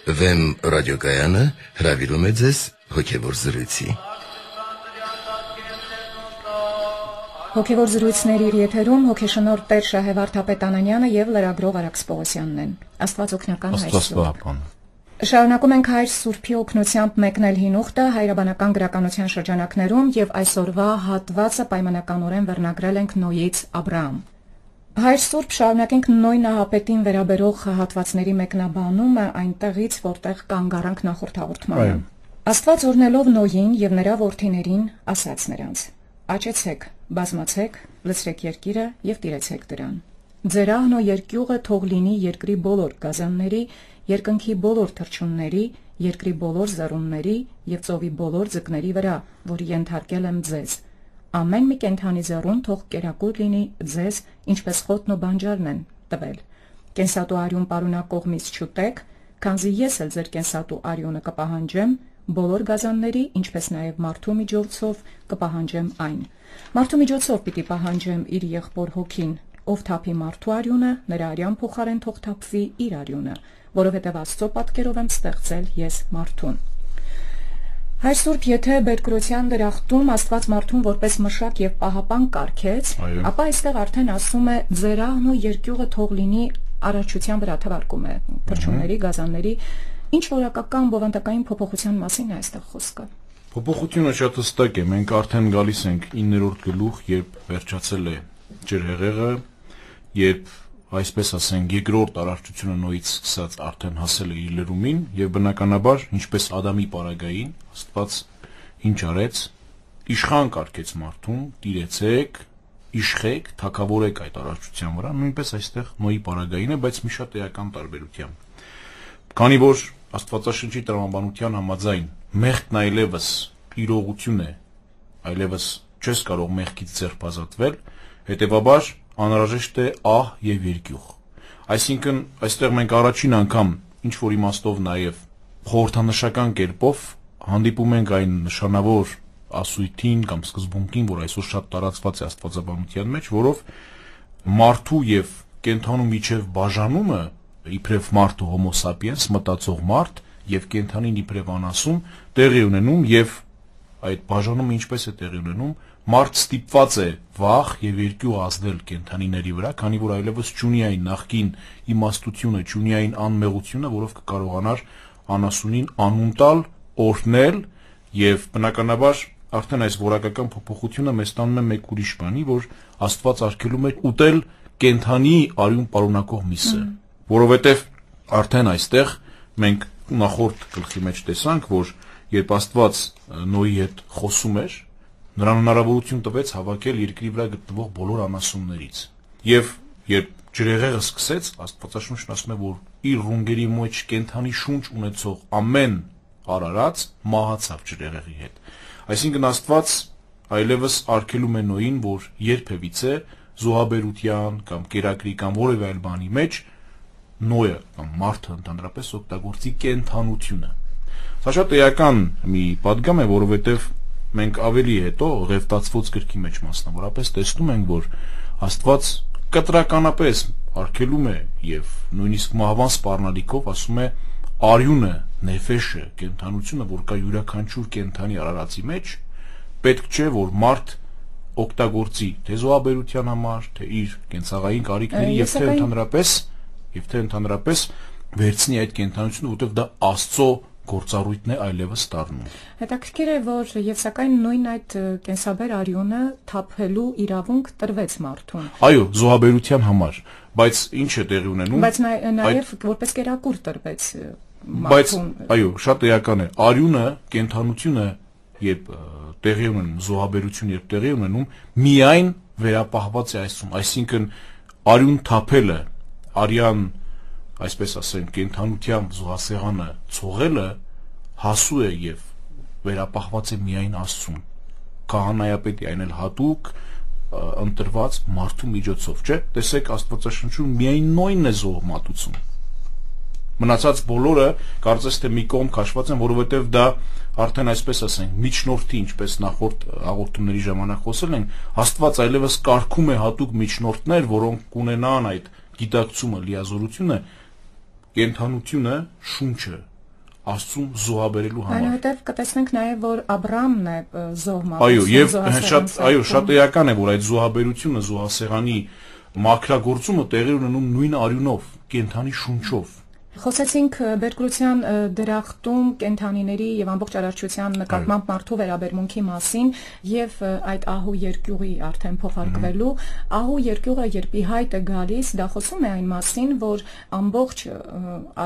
Վեմ ռադիոկայանը հրավիրում է ձեզ հոգևոր զրույցի։ Հոգևոր զրույցների եթերում հոգեշնորհ Տեր Շահեվարդ Հապետանանյանը եւ լրագրող Արաքս Պողոսյանն են։ Աստված օգնական հայրը։ Շարունակում ենք Հայր Սուրբի օգնությամբ մեկնել հին ուխտը հայրաբանական գրականության շրջանակներում եւ այսօրվա հատվածը պայմանականորեն վերնագրել ենք Նոյից Աբրահամ։ Հայր Սուրբ շարունակենք Նոյ նահապետին վերաբերող հատվածների մեկնաբանումը այնտեղից, որտեղ կանգ առանք նախորդ հաղորդմանը։ Աստված օրհնելով Նոյին եւ նրա որդիներին ասաց նրանց. «Աճեցեք, բազմացեք, լցրեք երկիրը եւ տիրեցեք դրան։ Ձեր ահն ու երկյուղը թող լինի երկրի բոլոր գազանների, երկնքի բոլոր թռչունների, երկրի բոլոր զառունների եւ ծովի բոլոր ձկների վրա, որ ենթարկել եմ ձեզ։ Ամեն մի կենդանի զառուն թող կերակուր լինի ձեզ, ինչպես խոտն ու բանջարն են տվել։ Կենսատու արյուն պարունակող միս չուտեք, քանզի ես էլ ձեր կենսատու արյունը կպահանջեմ, բոլոր գազանների, ինչպես նաև մարդու միջոցով կպահանջեմ այն։ Մարդու միջոցով պիտի պահանջեմ իր եղբոր հոգին, ով թափի մարդու արյունը, նրա արյան փոխարեն թող թափվի իր արյունը, որովհետև Աստծո պատկերով եմ ստեղծել ես մարդուն»։ Հայր Սուրբ, եթե բերկրության դրախտում Աստված մարդուն որպես մշակ եւ պահապան կարգեց, ապա այստեղ արդեն ասում է ձեր ահն ու երկյուղը թող լինի առարչության վրա թվարկում է թռչունների, գազանների, ինչ որակական բովանդակային փոփոխության մասին է այստեղ խոսքը։ Փոփոխությունը շատ հստակ է, մենք արդեն գալիս ենք 9-րդ գլուխ, երբ վերջացել է ջրհեղեղը, երբ այսպես ասենք երկրորդ առարչությունը Նոյից սկսած արդեն հասել է իր լրումին եւ բնականաբար ինչպես Ադամի պարագային Աստված ինչ արեց, իշխան կարգեց մարդուն, տիրեցեք, իշխեք, թագավորեք այդ առարչության վրա, նույնպես այստեղ Նոյի պարագային է, բայց մի շատ էական տարբերությամբ։ Քանի որ Աստվածաշնչի տրամաբանության համաձայն մեղքն այլևս իրողություն է, այլևս չես կարող մեղքից ձերբազատվել, հետեւաբար անհրաժեշտ է ահ եւ երկյուղ։ Այսինքն այստեղ մենք առաջին անգամ ինչ որ իմաստով նաեւ խորհրդանշական կերպով հանդիպում ենք այն նշանավոր ասույթին կամ սկզբունքին, որ այսօր շատ տարածված է աստվածաբանության մեջ, որով մարդու եւ կենդանու միջև բաժանումը իբրև մարդու հոմո սապիենս մտածող մարդ եւ կենդանին իբրև անասուն տեղի ունենում եւ այդ բաժանումը ինչպես է տեղի ունենում, մարդ ստիպված է վախ եւ երկյուղ ազդել կենդանիների վրա, քանի որ այլևս չունի այն նախկին իմաստությունը, չունի այն անմեղությունը, որով կկարողանար անասունին անուն տալ, օրհնել եւ բնականաբար արդեն այս որակական փոփոխությունը մեզ տանում է մեկ ուրիշ բանի, որ Աստված արգելում է ուտել կենդանի արյուն պարունակող միսը, որովհետեւ արդեն այստեղ մենք նախորդ գլխի մեջ տեսանք, որ երբ Աստված Նոյի հետ խոսում էր, նրան հնարավորություն տվեց հավաքել երկրի վրա գտնվող բոլոր անասուններից։ Եվ երբ ջրհեղեղը սկսեց, Աստվածաշունչն ասում է, որ իր ռունգերի մեջ կենդանի շունչ ունեցող ամեն արարած մահացավ ջրհեղեղի հետ։ Այսինքն Աստված այլևս արգելում է Նոյին, որ երբևիցե զոհաբերության կամ կերակրի կամ որևէ այլ բանի մեջ Նոյը կամ մարդը ընդհանրապես օգտագործի կենդանությունը։ Սա շատ էական մի պատգամ է, որովհետև մենք ավելի հետո Ղևտացված գրքի մեջ մասնավորապես տեսնում ենք, որ Աստված կտրականապես արգելում է եւ նույնիսկ մահվան սպառնալիքով ասում է արյունը, նեֆեշը, կենդանությունը, որ կա յուրաքանչյուր կենդանի արարածի մեջ, պետք չէ որ մարդ օգտագործի թե զոհաբերության համար, թե իր կենցաղային կարիքների եւ թե ընդհանրապես վերցնի այդ կենդանությունը, որտեղ դա Աստծո գործառույթն է այլևս դառնում։ Հետաքրքիր է, որ եւ սակայն նույն այդ կենսաբեր արյունը թափելու իրավունք տրվեց մարդուն։ Այո, զոհաբերության համար, բայց ինչ է տեղի ունենում։ Բայց նաեւ որպես կերակուր տրվեց մարդուն։ Բայց այո, շատ էական է։ Արյունը, կենդանությունը, երբ տեղի ունենում, զոհաբերություն երբ տեղի ունենում, միայն վերապահված է այսում, այսինքն արյուն թափելը, արյան այսպես ասենք, կենդանությամբ զոհասեղանը ցողելը հասու է եւ վերապահված է միայն Աստծուն։ Քահանայապետի այն էլ հատուկ ընտրված մարդու միջոցով, չէ՞։ Տեսեք Աստվածաշնչում միայն Նոյնն է զոհ մատուցում։ Մնացած բոլորը կարծես թե մի կողմ քաշված են, որովհետեւ դա արդեն այսպես ասենք, միջնորդի, ինչպես նախորդ հաղորդումների ժամանակ խոսել ենք, Աստված այլևս կարգում է հատուկ միջնորդներ, որոնք կունենան այդ գիտակցումը, լիազորությունը, կենդանությունը, շունչը Աստծուն զոհաբերելու համար։ Այնուհետև կտեսնենք նաև, որ Աբրամն է զոհմա։ Այո, եւ շատ էական է, որ այդ զոհաբերությունը, զոհասեղանի մաքրագործումը տեղի ունենում նույն արյունով, կենդանի շունչով։ Խոսեցինք բերկրության դրախտում կենդանիների եւ ամբողջ արարչության նկատմամբ մարդու վերաբերմունքի մասին եւ այդ ահու երկյուղի արդեն փոխարկվելու ահու երկյուղը երբ ի հայտ է գալիս, դա խոսում է այն մասին, որ ամբողջ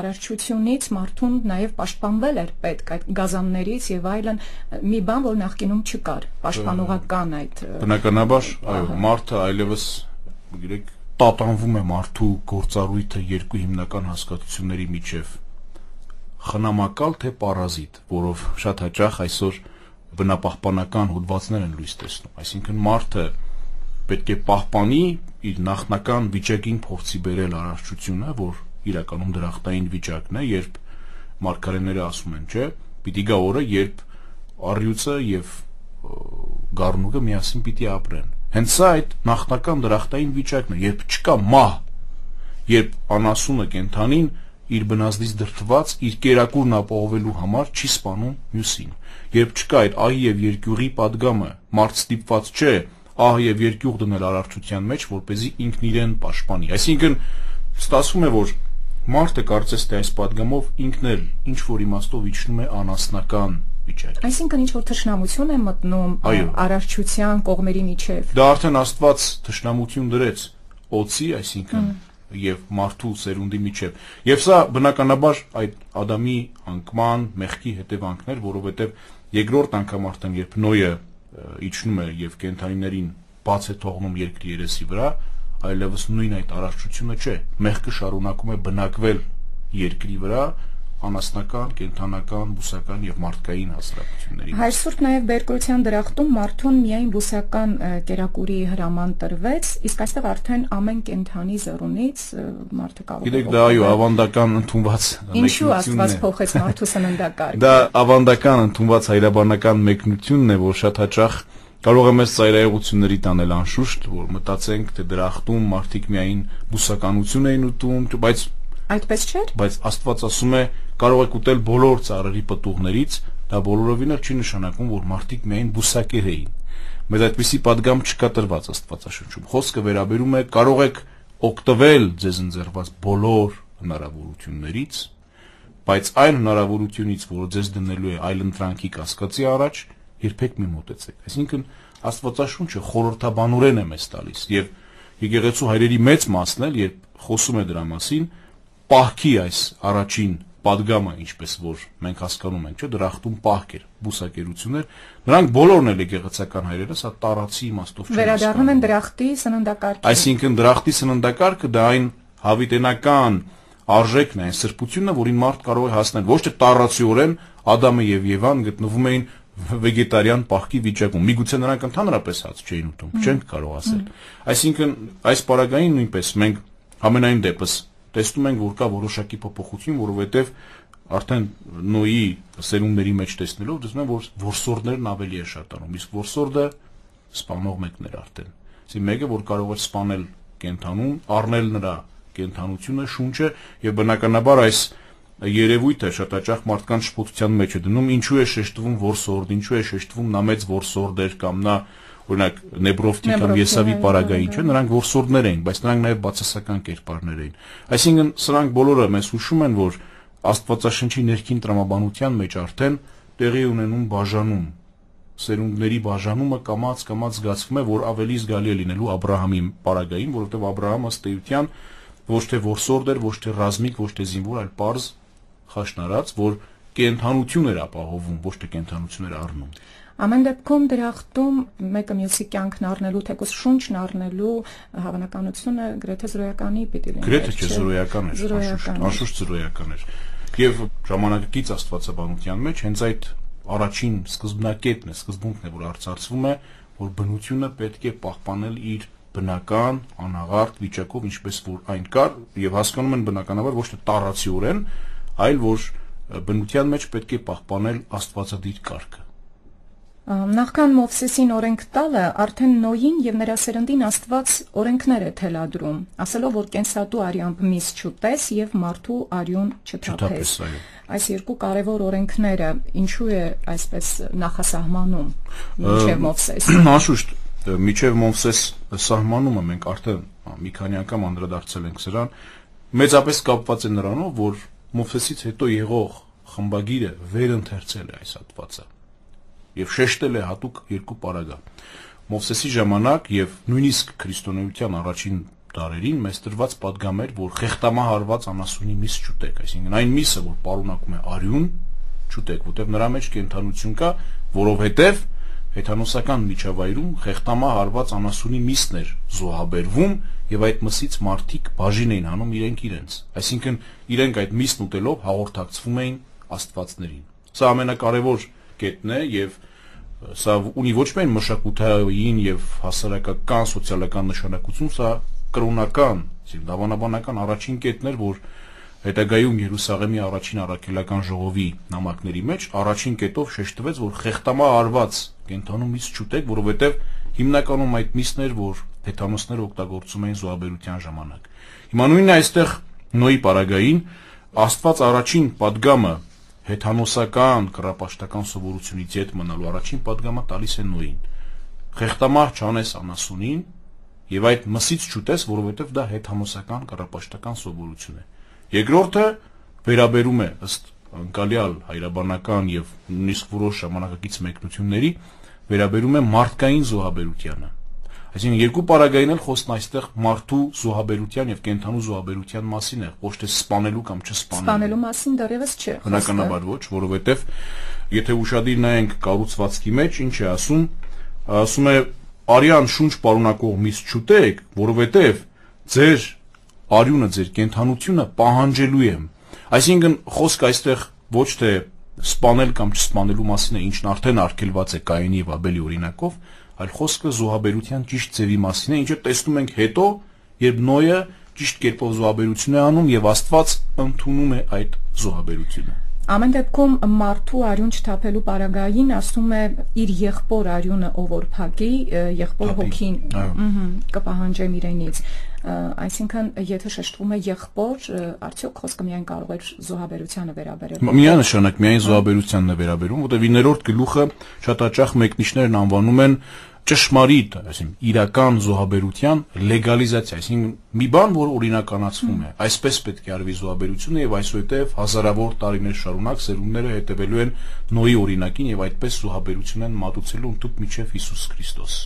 արարչությունից մարդուն նաեւ պաշտպանվել էր պետք այդ գազաններից եւ այլն, մի բան, որ նախկինում չկար, պաշտպանողական այդ։ Բնականաբար, այո, մարդը այլևս գիտեք տատանվում է մարդու գործառույթը երկու հիմնական հասկացությունների միջև խնամակալ թե պարազիտ, որով շատ հաճախ այսօր բնապահպանական հոդվածներ են լույս տեսնում, այսինքն մարդը պետք է պահպանի իր նախնական վիճակին փորձի բերել արարչությունը, որ իրականում դրախտային վիճակն է, երբ մարգարեները ասում են, չէ, պիտի գա օրը, երբ առյուծը եւ գառնուկը միասին պիտի ապրեն։ Հենց սա այդ նախնական դրախտային վիճակն է, երբ չկա մահ, երբ անասունը կենդանին իր բնազդից դրդված իր կերակուրն ապահովելու համար չի սպանում մյուսին, երբ չկա այդ ահի եւ երկյուղի падգամը, մարդ ստիպված չէ ահ եւ երկյուղ դնել արարչության մեջ, որպեսզի ինքն իրեն պաշտպանի։ Այսինքն ստացվում է, որ մարդը կարծես թե այս падգամով ինքն էլ ինչ որ իմաստով իջնում է անասնական վիճակ։ Այսինքն ինչ որ թշնամություն է մտնում արարչության կողմերի միջև։ Դա արդեն Աստված թշնամություն դրեց օծի, այսինքն եւ մարդու սերունդի միջև։ Եվ սա բնականաբար այդ Ադամի անկման մեղքի հետևանքներ, որովհետեւ երկրորդ անգամ արդեն երբ Նոյը իջնում է եւ կենդանիներին բաց է թողնում երկրի երեսի վրա, այլևս նույն այդ արարչությունը չէ։ Մեղքը շարունակում է բնակվել երկրի վրա անասնական, կենդանական, բուսական եւ մարդկային հասարակությունների։ Հայր Սուրբ նաեւ բերկրության դրախտում մարդուն միայն բուսական կերակուրի հրաման տրվեց, իսկ այստեղ արդեն ամեն կենդանի զեռունից մարդը կարող է։ Գիտեք, դա այո, ավանդական ընդունված Ինչու Աստված փոխեց մարդու սննդակարգը։ Դա ավանդական ընդունված հայրաբանական մեկնությունն է, որ շատ հաճախ կարող է մեզ ծայրահեղությունների տանել անշուշտ, որ մտածենք, թե դրախտում մարդիկ միայն բուսականություն էին ուտում, բայց այդպես չէր։ Բայց Աստված ասում է, կարող եք ուտել բոլոր ծառերի պտուղներից, դա բոլորովին էլ չի նշանակում, որ մարդիկ միայն բուսակեր էին։ Մեզ այդպիսի падգամ չկա տրված Աստվածաշնչում։ Խոսքը վերաբերում է կարող եք օգտվել ձեզ ընձեռված բոլոր հնարավորություններից, բայց այն հնարավորությունից, որ ձեզ դնելու է այլընտրանքի կասկածի առաջ, երբեք մի մոտեցեք։ Այսինքն Աստվածաշունչը խորհրդաբանորեն է մեզ տալիս եւ եկեղեցու հայրերի մեծ մասն էլ, երբ խոսում է դրա մասին, պահքի այս առաջին падգամը, ինչպես որ մենք հասկանում ենք, չէ, դրախտում պահք էր, բուսակերություն էր, նրանք բոլորն էլ եկեղեցական հայրերը սա տարածի իմաստով չեն վերադառնում են դրախտի սննդակարգին։ Այսինքն դրախտի սննդակարգը դա այն հավիտենական արժեքն է, այն սրբությունն է, որին մարդ կարող է հասնել, ոչ թե տարածիորեն Ադամը եւ Եվան գտնվում էին վեգետարիան պահքի վիճակում։ Միգուցե նրանք ընդհանրապես հաց չէին ուտում, չենք կարող ասել։ Այսինքն այս պարագային նույնպես մենք ամենայն դեպս տեսնում ենք, որ կա որոշակի փոփոխություն, որովհետև արդեն Նոյի սերունդների մեջ տեսնելով տեսնում ենք, որ որսորդներն ավելի է շատանում, իսկ որսորդը սպանող մեկն էր արդեն։ Իսկ մեկը, որ կարող էր սպանել կենդանուն, առնել նրա կենդանությունը, շունչը, եւ բնականաբար այս երևույթը շատ հաճախ մարդկանց շփոթության մեջ է դնում, ինչու է շեշտվում որսորդ, ինչու է շեշտվում նա մեծ որսորդ էր կամ նա օրինակ Նեբրովտի կամ Եսավի պարագային, չէ, նրանք որսորդներ էին, բայց նրանք նաև բացասական կերպարներ էին։ Այսինքն սրանք բոլորը մեզ հուշում են, որ Աստվածաշնչի ներքին տրամաբանության մեջ արդեն տեղի ունենում բաժանում, սերունդների բաժանումը կամաց զգացվում է, որ ավելի զգալի է լինելու Աբրահամի պարագային, որովհետև Աբրահամը ըստ էության ոչ թե որսորդ էր, ոչ թե ռազմիկ, ոչ թե զինվոր, այլ պարզ խաշնարած, որ կենդանություն էր ապահովում, ոչ թե կենդանություն էր առնում։ Ամեն դեպքում դրախտում մեկը մյուսի կյանքն առնելու, թեկուզ շունչն առնելու հավանականությունը գրեթե զրոյականի պիտի լինի։ Գրեթե չէ, զրոյական էր, անշուշտ զրոյական էր։ Եվ ժամանակակից աստվածաբանության մեջ հենց այդ առաջին սկզբնակետն է, սկզբունքն է, որ արծարծվում է, որ բնությունը պետք է պահպանել իր բնական անաղարտ վիճակով, ինչպես որ այն կար, եւ հասկանում են բնականաբար ոչ թե տառացիորեն, այլ որ բնության մեջ պետք է պահպանել աստվածադիր կարգը։ Նախքան Մովսեսին օրենք տալը, արդեն Նոյին եւ նրա սերնդին Աստված օրենքներ է թելադրում, ասելով, որ կենսատու արյամբ միս չուտես եւ մարդու արյուն չթափես։ Այս երկու կարևոր օրենքները ինչու է այսպես նախասահմանում մինչև Մովսես։ Անշուշտ, մինչև Մովսես սահմանումը մենք արդեն մի քանի անգամ անդրադարձել ենք սրան, մեծապես կապված է նրանով, որ Մովսեսից հետո եղող խմբագիրը վերընթերցել է այս հատվածը եւ շեշտել է հատուկ երկու պարագա։ Մովսեսի ժամանակ եւ նույնիսկ քրիստոնեության առաջին դարերին մեզ տրված պատգամ էր, որ խեղտամահարված անասունի միս չուտեք, այսինքն այն միսը, որ պարունակում է արյուն, չուտեք, որտեղ նրա մեջ կենթանություն կա, որովհետեւ հեթանոսական միջավայրում խեղտամահարված անասունի միսն էր զոհաբերվում եւ այդ մսից մարդիկ բաժին էին անում իրենք իրենց, այսինքն իրենք այդ միսն ուտելով հաղորդակցվում էին աստվածներին։ Սա ամենակարևոր կետն է եւ սա ունի ոչ միայն մշակութային եւ հասարակական, սոցիալական նշանակություն, սա կրոնական, դավանաբանական առաջին կետն էր, որ հետագայում Երուսաղեմի առաջին առաքելական ժողովի նամակների մեջ առաջին կետով շեշտվեց, որ խեղտամահարված կենթանու միս չուտեք, որովհետեւ հիմնականում այդ միսն էր, որ հեթանոսները օգտագործում էին զոհաբերության ժամանակ։ Հիմա նույնն այստեղ Նոյի պարագային Աստված առաջին պատգամը հեթանոսական կռապաշտական սովորությունից ետ մնալու առաջին պատգամը տալիս է Նոյին։ Խեղտամահ չանես անասունին եւ այդ մսից չուտես, որովհետեւ դա հեթանոսական կռապաշտական սովորություն է։ Երկրորդը վերաբերում է ըստ անկալյալ հայրաբանական եւ նույնիսկ որոշ ժամանակակից մեկնությունների վերաբերում է մարդկային զոհաբերությանը։ Այսինքն երկու պարագային էլ խոսքն այստեղ մարդու զոհաբերության եւ կենթանու զոհաբերության մասին է, ոչ թե սպանելու կամ չսպանելու մասին դեռևս չէ։ Բնականաբար ոչ, որովհետեւ եթե ուշադիր նայենք կառուցվածքի մեջ, ինչ է ասում, ասում է արյան շունչ պարունակող միս չուտեք, որովհետեւ ձեր արյունը, ձեր կենթանությունը պահանջելու եմ։ Այսինքն խոսքը այստեղ ոչ թե սպանել կամ չսպանելու մասին է, ինչն արդեն արգելված է Կայենի եւ Աբելի օրինակով, այլ խոսքը զոհաբերության ճիշտ ձևի մասին է, ինչը տեսնում ենք հետո, երբ Նոյը ճիշտ կերպով զոհաբերություն է անում եւ Աստված ընդունում է այդ զոհաբերությունը։ Ամեն դեպքում մարդու արյուն չթափելու պարագային ասում է իր եղբոր արյունը ով որ փակի, եղբոր հոգին կպահանջեմ իրենից։ Այսինքն եթե շեշտվում է եղբոր, արդյոք խոսքը միայն կարող է զոհաբերությանը վերաբերել։ Միանշանակ միայն զոհաբերությանն է վերաբերում, որտեղ 9-րդ գլուխը շատ հաճախ մեկնիչներն անվանում են ճշմարիտ, այսինքն իրական զոհաբերության լեգալիզացիա, այսինքն մի բան, որ օրինականացվում է, այսպես պետք է արվի զոհաբերությունը եւ այսուհետեւ հազարավոր տարիներ շարունակ սերունդները հետևելու են Նոյի օրինակին եւ այդպես զոհաբերություն են մատուցելու ընդհուպ մինչեւ Հիսուս Քրիստոս։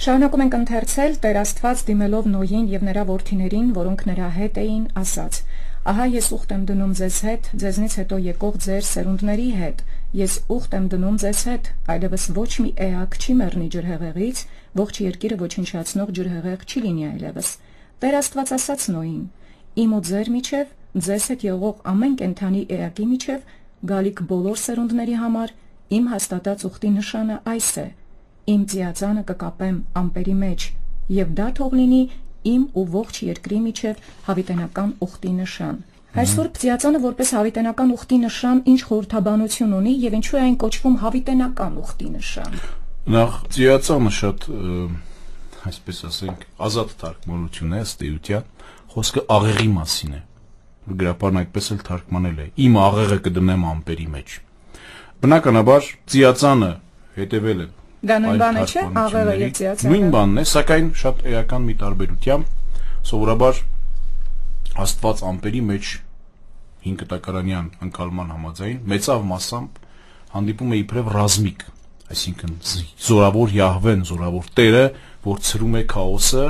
Շարունակում ենք ընթերցել Տեր Աստված դիմելով Նոյին եւ նրա որդիներին, որոնք նրա հետ էին, ասաց. Ահա ես ուխտ եմ դնում ձեզ հետ, ձեզնից հետո եկող ձեր սերունդների հետ, ես ուխտ եմ դնում ձեզ հետ, այլևս ոչ մի էակ չի մեռնի ջրհեղեղից, ողջ երկիրը ոչնչացնող ջրհեղեղ չի լինի այլևս։ Տեր Աստված ասաց Նոյին. Իմ ու ձեր միջև, ձեզ հետ եղող ամեն կենդանի էակի միջև, գալիք բոլոր սերունդների համար, իմ հաստատած ուխտի նշանը այս է. իմ ձիածանը կկապեմ ամպերի մեջ, եւ դա թող լինի իմ ու ողջ երկրի միջև հավիտենական ուխտի նշան։ Այսօր ձիածանը որպես հավիտենական ուխտի նշան ինչ խորհրդաբանություն ունի եւ ինչու է այն կոչվում հավիտենական ուխտի նշան։ Նախ ձիածանը շատ, այսպես ասենք, ազատ թարգմանություն է ըստ էության, խոսքը աղեղի մասին է։ Գրապանն այդպես էլ թարգմանել է. իմ աղեղը կդնեմ ամպերի մեջ։ Բնականաբար ձիածանը հետևել է Դա նույն բանը չէ, աղեղը եւ ձիածանը։ Նույն բանն է, սակայն շատ էական մի տարբերությամբ, սովորաբար Աստված ամպերի մեջ 5 տակարանյան ընկալման համաձայն մեծավ մասամբ հանդիպում է իբրև ռազմիկ, այսինքն զորավոր Յահվեն, զորավոր Տերը, որ ցրում է քաոսը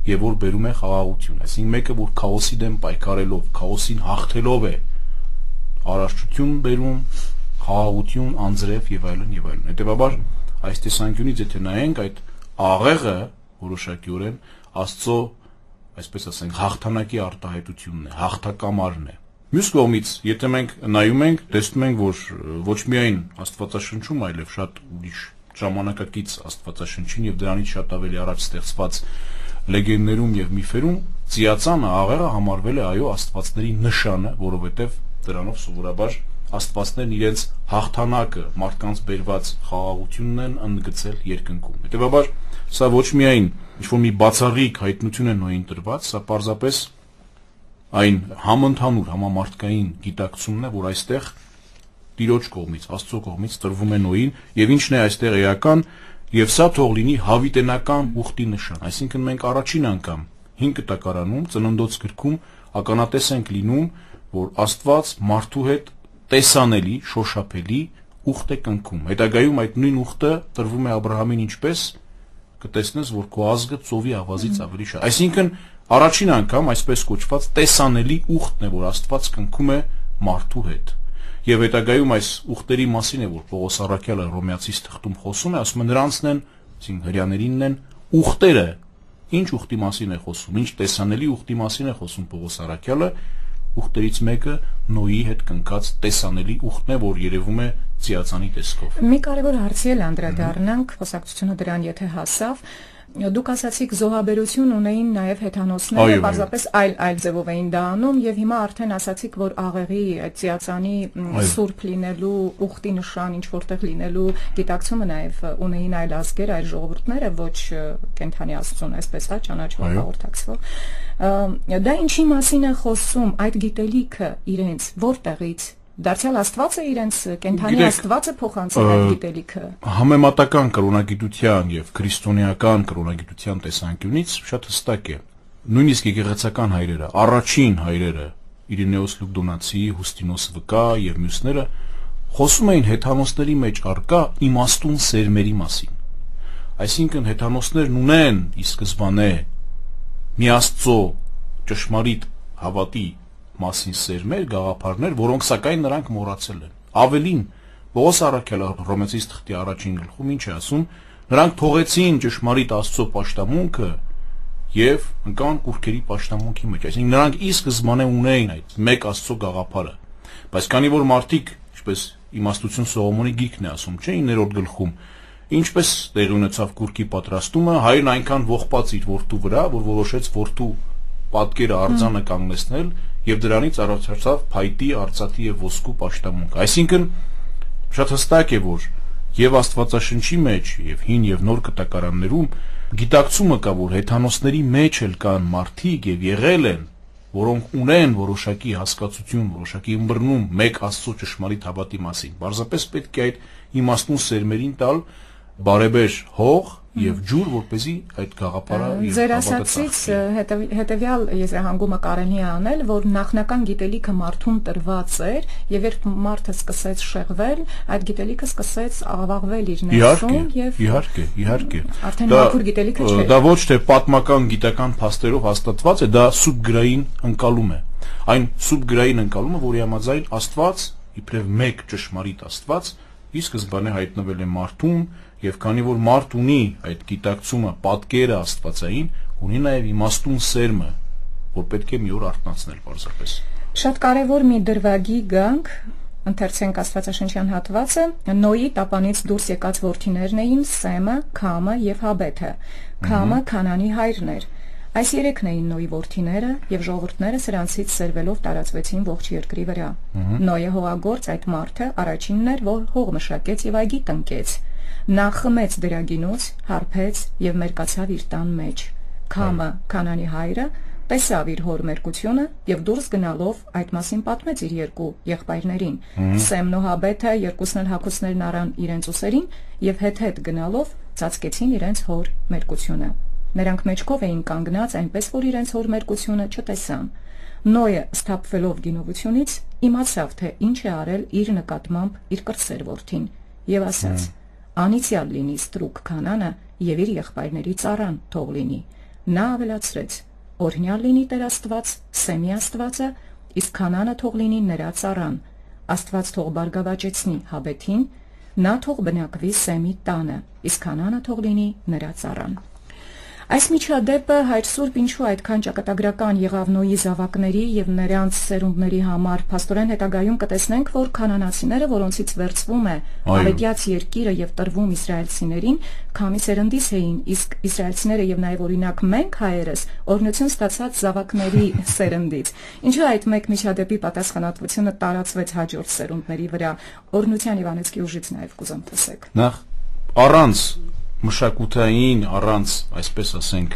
եւ որ բերում է խաղաղություն, այսինքն մեկը որ քաոսի դեմ պայքարելով, քաոսին հաղթելով է առողջություն բերում, խաղաղություն, անձրև եւ այլն եւ այլն։ Հետեւաբար այս տեսանկյունից եթե նայենք այդ աղեղը որոշակիորեն Աստծո, այսպես ասենք, հաղթանակի արտահայտությունն է, հաղթակամարն է։ Մյուս կողմից, եթե մենք նայում ենք, տեսնում ենք, որ ոչ միայն Աստվածաշնչում, այլև շատ ուրիշ ժամանակակից Աստվածաշնչին եւ դրանից շատ ավելի առաջ ստեղծված լեգենդներում եւ միֆերում ձիածանը աղեղը համարվել է այո աստվածների նշանը, որովհետեւ դրանով սովորաբար աստվածներն իրենց հաղթանակը մարդկանց բերված խաղաղությունն են ընդգծել երկնքում։ Հետևաբար սա ոչ միայն ինչ-որ մի բացառիկ հայտնություն է Նոյին տրված, սա պարզապես այն համընդհանուր համամարտկային գիտակցումն է, որ այստեղ Տիրոջ կողմից, Աստծո կողմից տրվում է Նոյին, եւ ինչն է այստեղ էական, եւ սա թող լինի հավիտենական ուխտի նշան։ Այսինքն մենք առաջին անգամ 5 տակարանում Ծննդոց գրքում ականատես ենք լինում, որ Աստված մարդու հետ տեսանելի, շոշափելի ուխտ է կնքում։ Հետագայում այդ նույն ուխտը տրվում է Աբրահամին ինչպես կտեսնես, որ քո ազգը ծովի ավազից ավելի շատ։ Այսինքն առաջին անգամ այսպես կոչված տեսանելի ուխտն է, որ Աստված կնքում է մարդու հետ։ Եվ հետագայում այս ուխտերի մասին է, որ Պողոս առաքյալը Հռոմեացիս թղթում խոսում է, ասում է նրանցն են, այսինքն հրյաներինն են ուխտերը։ Ինչ ուխտի մասին է խոսում, ինչ տեսանելի ուխտի մասին է խոսում Պողոս առաքյալը, ուխտերից մեկը Նոյի հետ կնքած տեսանելի ուխտն է, որ երևում է ծիածանի տեսքով։ Մի կարևոր հարցի էլ անդրադառնանք, խոսակցությունը դրան եթե հասավ, դուք ասացիք զոհաբերություն ունեին նաև հեթանոսները, պարզապես այլ ձևով էին դա անում, եւ հիմա արդեն ասացիք, որ աղեղի ծիածանի սուրբ լինելու ուխտի նշան ինչ որտեղ լինելու գիտակցումը նաև ունեին այլ ազգեր, այլ ժողովուրդները, ոչ կենթանի Աստծուն, այսպես է ճանաչվող հաղորդակցվող։ Դա ինչի մասին է խոսում, այդ գիտելիքը իրենց որտեղից Դարձյալ Աստվածը իրենց կենթանի Աստվածը փոխանցել այդ գիտելիքը։ Համեմատական կրոնագիտության եւ քրիստոնեական կրոնագիտության տեսանկյունից շատ հստակ է։ Նույնիսկ եկեղեցական հայրերը, առաջին հայրերը, Իրինեոս Լուկդոնացի, Հուստինոս Վկա եւ մյուսները խոսում էին հեթանոսների մեջ արկա իմաստուն սերմերի մասին։ Այսինքն հեթանոսներն ունեն ի սկզբանե մի Աստծո ճշմարիտ հավատի մասին սերմեր, գաղափարներ, որոնք սակայն նրանք մոռացել են։ Ավելին, Պողոս առաքյալը Հռոմեացիս թղթի առաջին գլխում ինչ է ասում, նրանք թողեցին ճշմարիտ Աստծո պաշտամունքը եւ ընկան կուռքերի պաշտամունքի մեջ։ Այսինքն նրանք ի սկզբանե ունեին այդ մեկ Աստծո գաղափարը։ Բայց քանի որ մարդիկ, ինչպես իմաստություն Սողոմոնի գիրքն է ասում, չէ, 9-րդ գլխում, ինչպես տեղի ունեցավ կուռքի պատրաստումը, հայրն այնքան ողբաց իր որդու վրա, որ որոշեց որդու պատկերը արձանը կանգնեցնել եւ դրանից առաջացավ փայտի, արծաթի եւ ոսկու պաշտամունք։ Այսինքն շատ հստակ է, որ եւ Աստվածաշնչի մեջ եւ հին եւ նոր կտակարաններում գիտակցումը կա, որ հեթանոսների մեջ էլ կան մարդիկ եւ եղել են, որոնք ունեն որոշակի հասկացություն, որոշակի ըմբռնում մեկ Աստծո ճշմարիտ հավատի մասին։ Պարզապես պետք է այդ իմաստուն սերմերին տալ բարեբեր հող եւ ջուր, որպեսզի այդ գաղափարը Ձեր ասացից հետեւյալ եզրահանգումը կարելի է անել, որ նախնական գիտելիքը մարդուն տրված էր եւ երբ մարդը սկսեց շեղվել, այդ գիտելիքը սկսեց աղավաղվել իր ներսում եւ Իհարկե արդեն մաքուր գիտելիքը չէ։ Դա ոչ թե պատմական գիտական փաստերով հաստատված է, դա սուբ գրային ընկալում է։ Այն սուբ գրային ընկալումը, որի համաձայն Աստված, իբրև մեկ ճշմարիտ Աստված, ի սկզբանե հայտնվել է մարդուն եւ քանի որ մարդ ունի այդ գիտակցումը, պատկերը աստվածային, ունի նաեւ իմաստուն սերմը, որ պետք է մի օր արթնացնել պարզապես։ Շատ կարևոր մի դրվագի գանք, ընթերցենք Աստվածաշնչյան հատվածը, Նոյի տապանից դուրս եկած որդիներն էին Սեմը, Քամը եւ Հաբեթը։ Քամը Քանանի հայրն էր։ Այս երեքն էին Նոյի որդիները եւ ժողովուրդները սրանցից սերվելով տարածվեցին ողջ երկրի վրա։ Նոյը հողագործ այդ մարդը առաջինն էր, որ հող մշակեց եւ այգի տնկեց։ Նա խմեց դրագինուց, հարբեց եւ մերկացավ իր տան մեջ։ Քամը, Քանանի հայրը, տեսավ իր հոր մերկությունը եւ դուրս գնալով այդ մասին պատմեց իր երկու եղբայրներին։ Սեմն ու Հաբեթը երկուսն էլ հագուստներն առան իրենց ուսերին եւ հետ գնալով ծածկեցին իրենց հոր մերկությունը։ Նրանք մեջքով էին կանգնած այնպես, որ իրենց հոր մերկությունը չտեսան։ Նոյը սթափվելով գինովությունից իմացավ, թե ինչ է արել իր նկատմամբ իր կրտսեր որդին եւ ասաց. Անիցիալ լինի ստրուկ Քանանը եւ իր եղբայրների ծառան թող լինի։ Նա ավելացրեց. Օրհնյալ լինի Տեր Աստված, Սեմի Աստվածը, իսկ Քանանը թող լինի նրա ծառան։ Աստված թող բարգավաճեցնի Հաբեթին, նա թող բնակվի Սեմի տանը, իսկ Քանանը թող լինի նրա ծառան։ Այս միջադեպը Հայր Սուրբ ինչու այդքան ճակատագրական եղավ Նոյի զավակների եւ նրանց սերունդների համար, փաստորեն հետագայում կտեսնենք, որ կանանացիները, որոնցից վերցվում է ավետյաց երկիրը եւ տրվում իսրայելցիներին, քամի սերնդից էին, իսկ իսրայելցիները եւ նաեւ օրինակ մենք հայերս օրհնություն ստացած զավակների սերնդից։ Ինչու այդ մեկ միջադեպի պատասխանատվությունը տարածվեց հաջորդ սերունդների վրա։ Օրհնության եւ անեծքի ուժից նաեւ կուզեմ տեսեք։ Նախ առանց մշակութային, առանց, այսպես ասենք,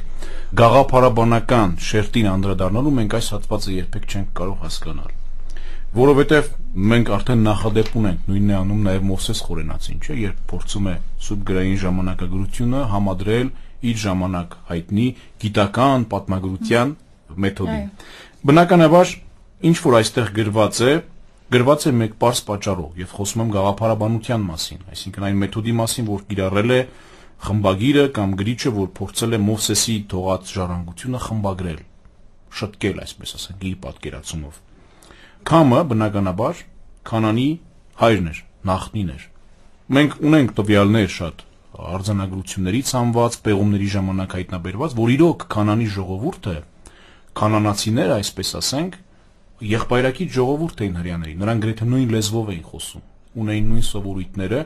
գաղափարաբանական շերտին անդրադառնալու մենք այս հատվածը երբեք չենք կարող հասկանալ, որովհետև մենք արդեն նախադեպ ունենք, նույնն է անում նաև Մովսես Խորենացին, չէ, երբ փորձում է սուրբ գրային ժամանակագրությունը համադրել իր ժամանակ հայտնի գիտական պատմագրության մեթոդին։ Բնականաբար, ինչ որ այստեղ գրված է մեկ պարզ պատճառով եւ խոսում եմ գաղափարաբանության մասին, այսինքն այն մեթոդի մասին, որ կիրառել է խմբագիրը կամ գրիչը, որ փորձել է Մովսեսի թողած ժառանգությունը խմբագրել, շտկել, այսպես ասենք, իր պատկերացումով։ Քամը բնականաբար Քանանի հայրն էր, նախնին էր։ Մենք ունենք տվյալներ շատ արձանագրություններից անված, պեղումների ժամանակ հայտնաբերված, որ իրոք Քանանի ժողովուրդը, կանանացիները, այսպես ասենք, եղբայրակից ժողովուրդ էին հрьяաների, նրանք գրեթե նույն լեզվով էին խոսում, ունեին նույն սովորույթները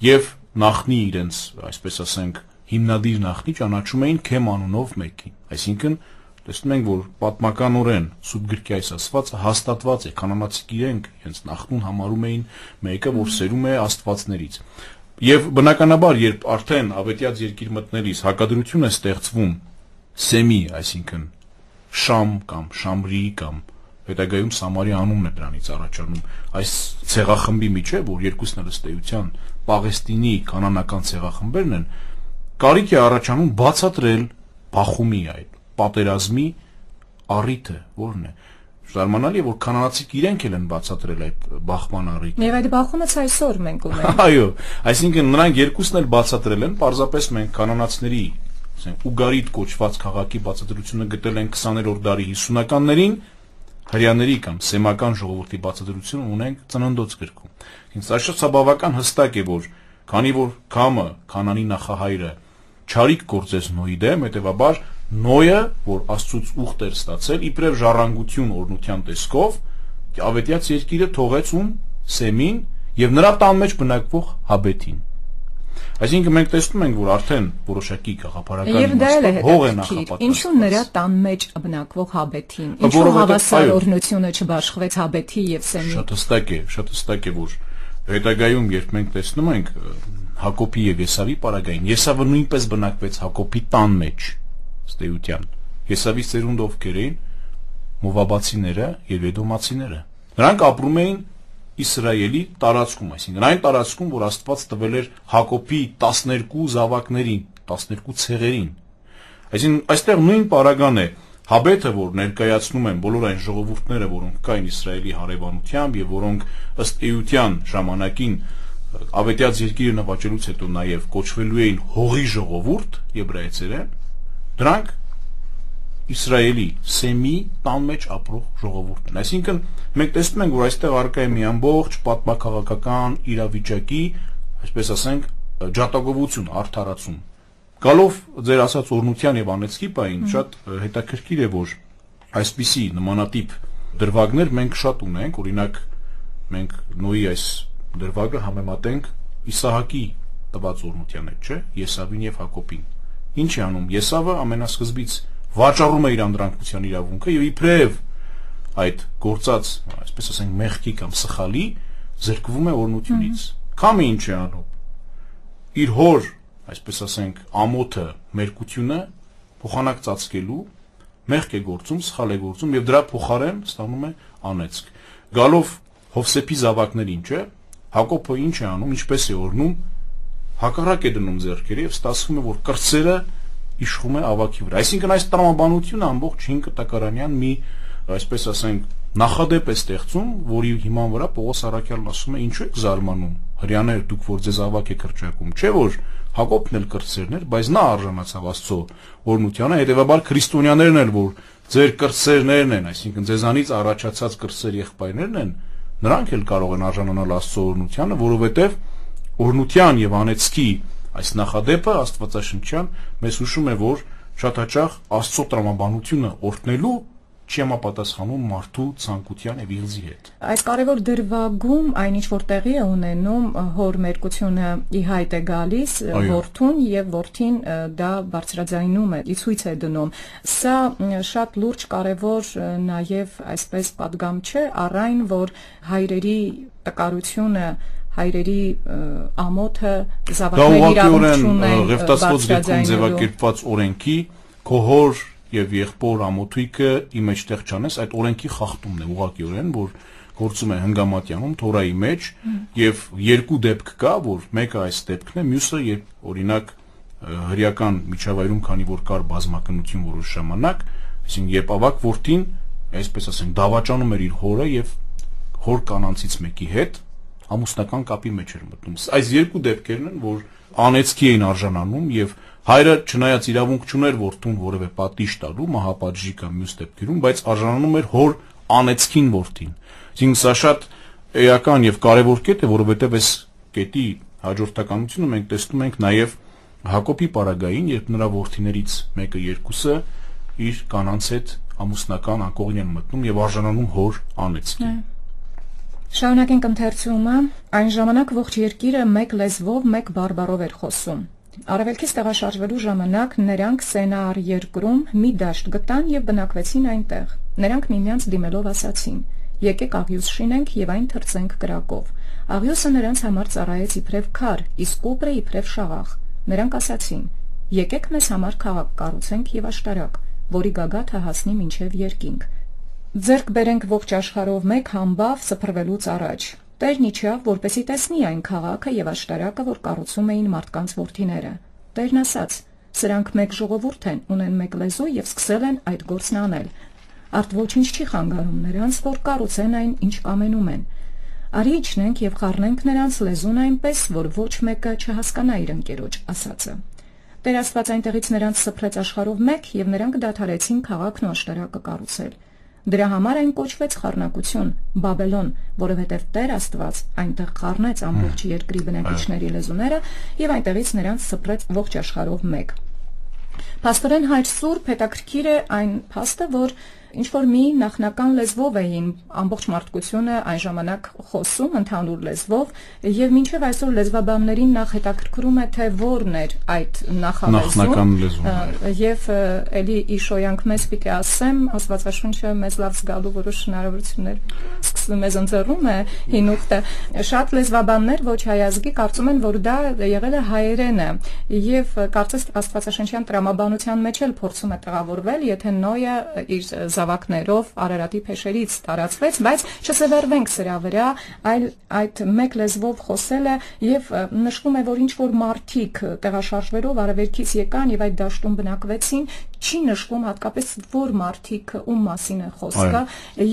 եւ նախնի իրենց, այսպես ասենք, հիմնադիր նախնի ճանաչում էին Քեմ անունով մեկին։ Այսինքն, տեսնում ենք, որ պատմականորեն սուրբ գրքի այս ասվածը հաստատված է, կանանացիք իրենք հենց նախնուն համարում էին մեկը, որ սերում է աստվածներից։ Եվ բնականաբար, երբ արդեն ավետյաց երկիր մտնելիս հակադրություն է ստեղծվում Սեմի, այսինքն Շամ կամ Շամրի կամ հետագայում Սամարի անունն է դրանից առաջանում այս ցեղախմբի միջև, որ երկուսն էլ ըստ էության Պաղեստինի կանանական ցեղախմբերն են, կարիք է առաջանում բացատրել բախումի այդ պատերազմի առիթը, որն է։ Զարմանալի է, որ կանանացիք իրենք էլ են բացատրել այդ բախման առիթը։ Եվ այդ բախումից այսօր մենք ունենք։ Այո, այսինքն նրանք երկուսն էլ բացատրել են, պարզապես մենք կանանացիների, ասենք, Ուգարիտ կոչված քաղաքի բացատրությունը գտել են 20-րդ դարի 50-ականներին, հрьяաների կամ սեմական ժողովրդի բացատրությունը ունենք Ծննդոց գրքում։ Սա շատ բավական հստակ է, որ քանի որ Քամը, Քանանի նախահայրը, չարիք գործեց Նոյի դեմ, հետևաբար Նոյը, որ Աստծուց ուխտ էր ստացել, իբրև ժառանգություն օրհնության տեսքով, ավետյաց երկիրը թողեց ում Սեմին եւ նրա տան մեջ բնակվող Հաբեթին։ Այսինքն մենք տեսնում ենք, որ արդեն որոշակի գաղափարական հող է նախապատրաստված։ Ինչու նրա տան մեջ բնակվող Հաբեթին, ինչու հավասար օրհնությունը չբաշխվեց Հաբեթի եւ Սեմի։ Շատ հստակ է, որ հետագայում, երբ մենք տեսնում ենք Հակոբի եւ Եսավի պարագային, Եսավը նույնպես բնակվեց Հակոբի տան մեջ, ըստ էության։ Եսավի ծերունդ ովքեր էին Մովաբացիները եւ Էդոմացիները։ Նրանք ապրում էին Իսրայելի տարածքում, այսինքն այն տարածքում, որ Աստված տվել էր Հակոբի 12 զավակներին, 12 ցեղերին։ Այսինքն այստեղ նույն պարագան է, Հաբեթը, որ ներկայացնում են բոլոր այն ժողովուրդները, որոնք կային Իսրայելի հարևանությամբ եւ որոնք ըստ էության ժամանակին ավետյաց երկիրը նվաճելուց հետո նաեւ կոչվելու էին հողի ժողովուրդ եբրայեցերեն, դրանք Իսրայելի Սեմի տան մեջ ապրող ժողովուրդն են։ Այսինքն մենք տեսնում ենք, որ այստեղ առկա է մի ամբողջ պատմական իրավիճակի, այսպես ասենք, ջատագովություն, արդարացում։ Գալով ձեր ասած օրհնության եւ անեծքի պահին շատ հետաքրքիր է, որ այսպիսի նմանատիպ դրվագներ մենք շատ ունենք, օրինակ մենք Նոյի այս դրվագը համեմատենք Իսահակի տված օրհնության հետ, չէ՞, Եսավին եւ Հակոբին։ Ինչ է անում Եսավը ամենասկզբից վաճառում է իր անդրանքության իրավունքը եւ իբրև այդ գործած, այսպես ասենք, մեղքի կամ սխալի զրկվում է օրհնությունից։ Քամը ինչ է անում։ Իր հոր, այսպես ասենք, ամոթը, մերկությունը փոխանակ ծածկելու մեղք է գործում, սխալ է գործում եւ դրա փոխարեն ստանում է անեծք։ Գալով Հովսեփի զավակներին, չէ՞, Հակոբը ինչ է անում, ինչպես է օրհնում, հակառակ է դնում ձեռքերը եւ ստացվում է, որ կրծերը իշխում է ավակի վրա։ Այսինքն այս տրամաբանությունը ամբողջ 5 տակարանյան մի, այսպես ասենք, նախադեպ է ստեղծում, որի հիման վրա Պողոս առաքյալն ասում է, ինչու եք զարմանում, հрьяաներ դուք, որ ձեզ ավակ եք կրճակում, չէ՞ որ Հակոբն էլ կրծերն էր, բայց նա արժանացավ Աստծո օրհնությանը, հետեւաբար քրիստոնյաներն էլ, որ ձեր կրծերներն են, այսինքն ձեզանից առաջացած կրծեր եղբայրներն են, նրանք էլ կարող են արժանանալ Աստծո օրհնությանը, որովհետեւ օրհնության եւ անեծքի այս նախադեպը Աստվածաշնչյան մեզ հուշում է, որ շատ հաճախ Աստծո տրամաբանությունը օրհնելու չի համապատասխանում մարդու ցանկության եւ իղձի հետ։ Այս կարևոր դրվագում այնինչ որ տեղի է ունենում հոր մերկությունը ի հայտ է գալիս որդուն եւ որդին դա բարձրաձայնում է, ցույց է դնում։ Սա շատ լուրջ կարևոր նաեւ այսպես պատգամ չէ, առայն որ հայրերի տկարությունը հայրերի ամոթը զավակների իրավունք ունեն բարձրաձայնելու ձևակերպված օրենքի քո հոր եւ եղբոր ամոթույկը ի մեջտեղ չանես, այդ օրենքի խախտումն է ուղղակիորեն, որ գործում է հնգամատյանում Թորայի մեջ եւ երկու դեպք կա, որ մեկը այս դեպքն է, մյուսը երբ օրինակ հրեական միջավայրում, քանի որ կար բազմակնություն որոշ ժամանակ, այսինքն երբ ավակ որդին, այսպես ասենք, դավաճանում էր իր հորը եւ հոր կանանցից մեկի հետ ամուսնական կապի մեջ էր մտնում։ Այս երկու դեպքերն են, որ անեծքի էին արժանանում եւ հայրը չնայած իրավունք չուներ որդուն որևէ պատիժ տալու, մահապատժի կամ մյուս դեպքերում, բայց արժանանում էր հոր անեծքին որդին։ Այսինքն սա շատ էական եւ կարեւոր կետ է, որովհետեւ այս կետի հաջորդականությունը մենք տեսնում ենք նաեւ Հակոբի պարագային, երբ նրա որդիներից մեկը երկուսը իր կանանց հետ ամուսնական անկողին են մտնում եւ արժանանում հոր անեծքին։ Շարունակենք ընթերցումը, այն ժամանակ ողջ երկիրը մեկ լեզվով, մեկ բարբառով էր խոսում։ Արևելքից տեղաշարժվելու ժամանակ նրանք Սենար երկրում մի դաշտ գտան եւ բնակվեցին այնտեղ։ Նրանք միմյանց դիմելով ասացին. «Եկեք աղյուս շինենք եւ այն թրծենք կրակով»։ Աղյուսը նրանց համար ծառայեց իբրև քար, իսկ կուպրը իբրև շաղախ։ Նրանք ասացին. «Եկեք մեզ համար քաղաք կառուցենք եւ աշտարակ, որի գագաթը հասնի մինչեւ երկինք։ Ձեռք բերենք ողջ աշխարհով մեկ համբավ սփռվելուց առաջ»։ Տերն իջավ, որպեսի տեսնի այն քաղաքը եւ աշտարակը, որ կառուցում էին մարդկանց որդիները։ Տերն ասաց. «Սրանք մեկ ժողովուրդ են, ունեն մեկ լեզու եւ սկսել են այդ գործն անել։ Արդ ոչինչ չի խանգարում նրանց, որ կառուցեն այն, ինչ կամենում են։ Արի իջնենք եւ խառնենք նրանց լեզուն այնպես, որ ոչ մեկը չհասկանա իր ընկերոջ ասածը»։ Տեր Աստված այնտեղից նրանց սփռեց աշխարհով մեկ եւ նրանք դադարեցին քաղաքն ու աշտարակը կառուցել։ Դրա համար այն կոչվեց խառնակություն, Բաբելոն, որովհետև Տեր Աստված այնտեղ խառնեց ամբողջ երկրի բնակիչների լեզուները եւ այնտեղից նրանց սփռեց ողջ աշխարհով մեկ։ Փաստորեն Հայր Սուրբ հետաքրքիր է այն փաստը, որ ինչ որ մի նախնական լեզվով էին ամբողջ մարդկությունը այն ժամանակ խոսում ընդհանուր լեզվով եւ մինչեւ այսօր լեզվաբաններին նախ հետաքրքրում է թե որն էր այդ նախալեզուն եւ էլի իշոյանք մեզ պիտի ասեմ Աստվածաշունչը մեզ լավ զգալու որոշ հնարավորություններ սկսում մեզ ընձեռում է հին ուխտը շատ լեզվաբաններ ոչ հայազգի կարծում են որ դա եղել է հայերենը եւ կարծես Աստվածաշնչյան տրամաբանության մեջ էլ փորձում է տեղավորվել եթե Նոյը իր զավակներով Արարատի փեշերից տարածվեց, բայց չսևեռվենք սրա վրա, այլ այդ մեկ լեզվով խոսելը եւ նշվում է, որ ինչ որ մարդիկ տեղաշարժվելով արևելքից եկան եւ այդ դաշտում բնակվեցին, չի նշվում հատկապես որ մարդիկ ում մասին է խոսքը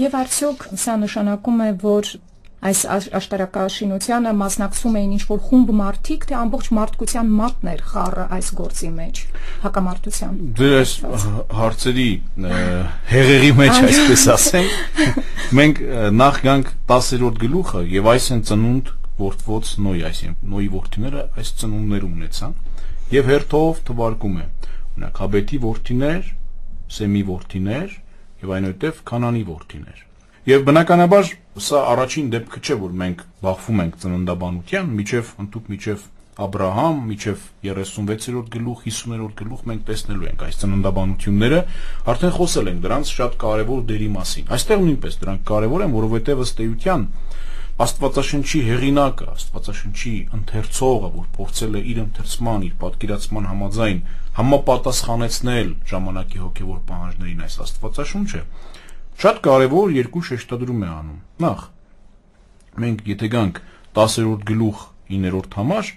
եւ արդյոք սա նշանակում է, որ այս աշտարակաշինությանը մասնակցում էին ինչ-որ խումբ մարդիկ, թե ամբողջ մարդկության մատն էր խառը այս գործի մեջ, հակամարտության։ Դե այս հարցերի հեղեղի մեջ, այսպես ասենք, մենք նախ գանք 10-րդ գլուխը եւ այս են ծնունդ որդվոց Նոյ, այսինքն Նոյի որդիները այս ծնունդներ ունեցան եւ հերթով թվարկում է։ Օրինակ Հաբետի որդիներ, Սեմի որդիներ եւ այնուհետեւ Քանանի որդիներ։ Եվ բնականաբար սա առաջին դեպքը չէ, որ մենք բախվում ենք ծննդաբանության, միջև Աբրահամ, միջև 36-րդ գլուխ, 50-րդ գլուխ մենք տեսնելու ենք այս ծննդաբանությունները, արդեն խոսել ենք դրանց շատ կարևոր դերի մասին։ Այստեղ նույնպես դրանք կարևոր են, որովհետև ըստ էության Աստվածաշնչի հեղինակը, Աստվածաշնչի ընթերցողը, որ փորձել է իր ընթերցման, իր պատկերացման համաձայն համապատասխանեցնել ժամանակի հոգևոր պահանջներին այս Աստվածաշունչը, շատ կարևոր երկու շեշտադրում է անում։ Նախ, մենք եթե գանք 10-րդ գլուխ 9-րդ համար,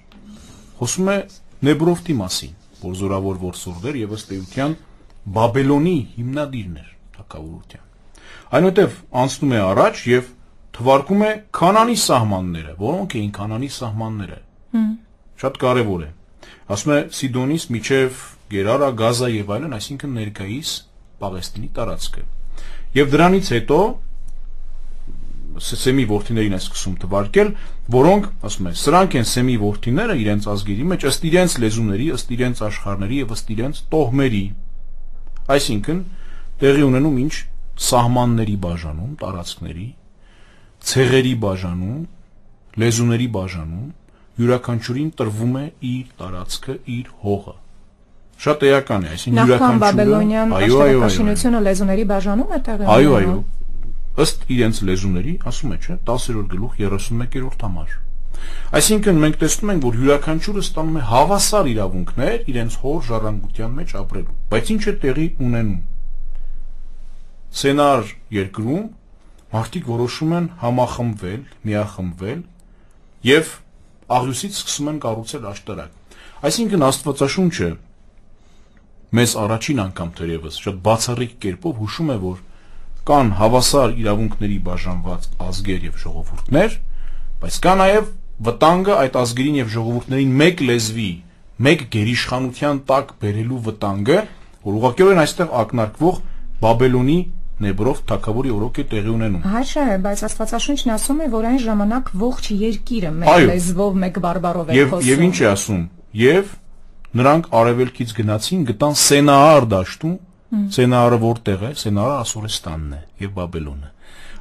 խոսում է Նեբրովտի մասին, որ զորավոր որսորդն էր եւ ըստ էության Բաբելոնի հիմնադիրն էր թագավորության։ Այնուհետև անցնում է առաջ եւ թվարկում է Քանանի սահմանները, որոնք էին Քանանի սահմանները։ Շատ կարևոր է։ Ասում է Սիդոնից միջև Գերարա, Գազա եւ այլն, այսինքն ներկայիս Պաղեստինի տարածքը։ Եվ դրանից հետո Սեմի որդիներին է սկսում թվարկել, որոնք, ասում է, սրանք են Սեմի որդիները իրենց ազգերի մեջ ըստ իրենց լեզուների, ըստ իրենց աշխարհների եւ ըստ իրենց տոհմերի։ Այսինքն տեղի ունենում ինչ սահմանների բաժանում, տարածքների, ցեղերի բաժանում, լեզուների բաժանում, յուրաքանչյուրին տրվում է իր տարածքը, իր հողը։ Շատ էական է, այսինքն Նախքան Բաբելոնյան աշտարակաշինությունը լեզուների բաժանում է տեղի ունենում։ Այո, ըստ իրենց լեզուների, ասում է, չէ, 10-րդ գլուխ 31-րդ համար։ Այսինքն մենք տեսնում ենք, որ յուրաքանչյուրը ստանում է հավասար իրավունքներ իրենց հոր ժառանգության մեջ ապրելու։ Բայց ինչ է տեղի ունենում։ Սենար երկրում մարդիկ որոշում են համախմբվել, միախմբվել եւ աղյուսից սկսում են կառուցել աշտարակ։ Այսինքն Աստվածաշունչը մեզ առաջին անգամ թերևս շատ բացառիկ կերպով հուշում է, որ կան հավասար իրավունքների բաժանված ազգեր եւ ժողովուրդներ, բայց կա նաեւ վտանգը այդ ազգերին եւ ժողովուրդներին մեկ լեզվի, մեկ գերիշխանության տակ բերելու վտանգը, որ ուղղակիորեն այստեղ ակնարկվող Բաբելոնի Նեբրով թագավորի օրոք է տեղի ունենում։ Հաշա է, բայց Աստվածաշունչն ասում է, որ այն ժամանակ ողջ երկիրը մեկ լեզվով, մեկ բարբառով է խոսում։ Եվ ինչ է ասում։ Եվ նրանք արևելքից գնացին, գտան Սենաար դաշտում, Սենաարը որտեղ է, Սենաարը Ասորեստանն է եւ Բաբելոնը։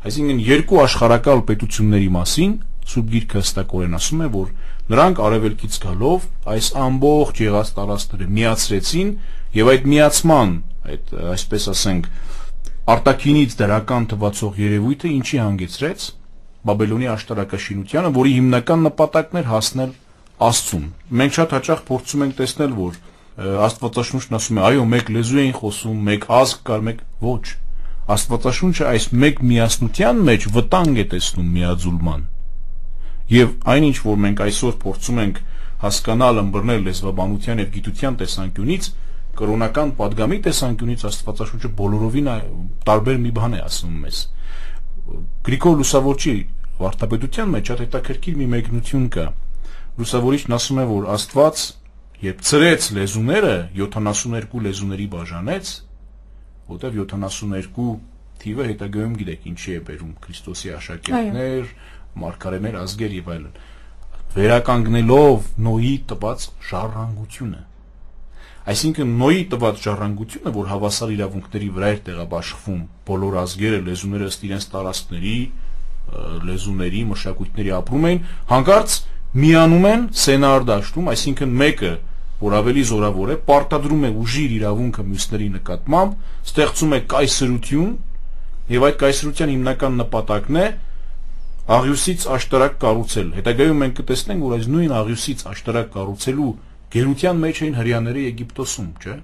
Այսինքն երկու աշխարհակալ պետությունների մասին Սուրբ Գիրքը հստակորեն ասում է, որ նրանք արևելքից գալով այս ամբողջ եղած տարածքները միացրեցին եւ այդ միացման, այդ այսպես ասենք, արտաքինից դրական թվացող երևույթը ինչի հանգեցրեց Բաբելոնի աշտարակաշինությանը, որի հիմնական նպատակն էր հասնել Աստծուն։ Մենք շատ հաճախ փորձում ենք տեսնել, որ Աստվածաշունչն ասում է, այո, մեկ լեզու էին խոսում, մեկ ազգ կար, մեկ ոչ։ Աստվածաշունչը այս մեկ միասնության մեջ վտանգ է տեսնում միաձուլման։ Եվ այնինչ, որ մենք այսօր փորձում ենք հասկանալ, ըմբռնել լեզվաբանության եւ գիտության տեսանկյունից, կրոնական падգամի տեսանկյունից Աստվածաշունչը բոլորովին տարբեր մի բան է ասում մեզ։ Գրիգոր Լուսավորչի վարդապետության մեջ շատ հետաքրքիր մի մեկնություն կա։ Լուսավորիչն ասում է, որ Աստված երբ ծրեց լեզուները 72 լեզուների բաժանեց, որտեղ 72 թիվը հետագայում գիտեք ինչի է բերում Քրիստոսի աշակերտներ, մարգարեներ, ազգեր եւ այլն, վերականգնելով Նոյի տված ժառանգությունը։ Այսինքն Նոյի տված ժառանգությունը, որ հավասար իրավունքների վրա էր տեղաբաշխվում բոլոր ազգերը, լեզուները ըստ իրենց տարածքների, լեզուների, մշակույթների ապրում էին, հանկարծ միանում են Սենաար դաշտում, այսինքն մեկը, որ ավելի զորավոր է, պարտադրում է ուժի իրավունքը մյուսների նկատմամբ, ստեղծում է կայսրություն, եւ այդ կայսրության հիմնական նպատակն է աղյուսից աշտարակ կառուցել։ Հետագայում մենք կտեսնենք, որ այս նույն աղյուսից աշտարակ կառուցելու գերության մեջ էին հրեաները Եգիպտոսում, չէ՞։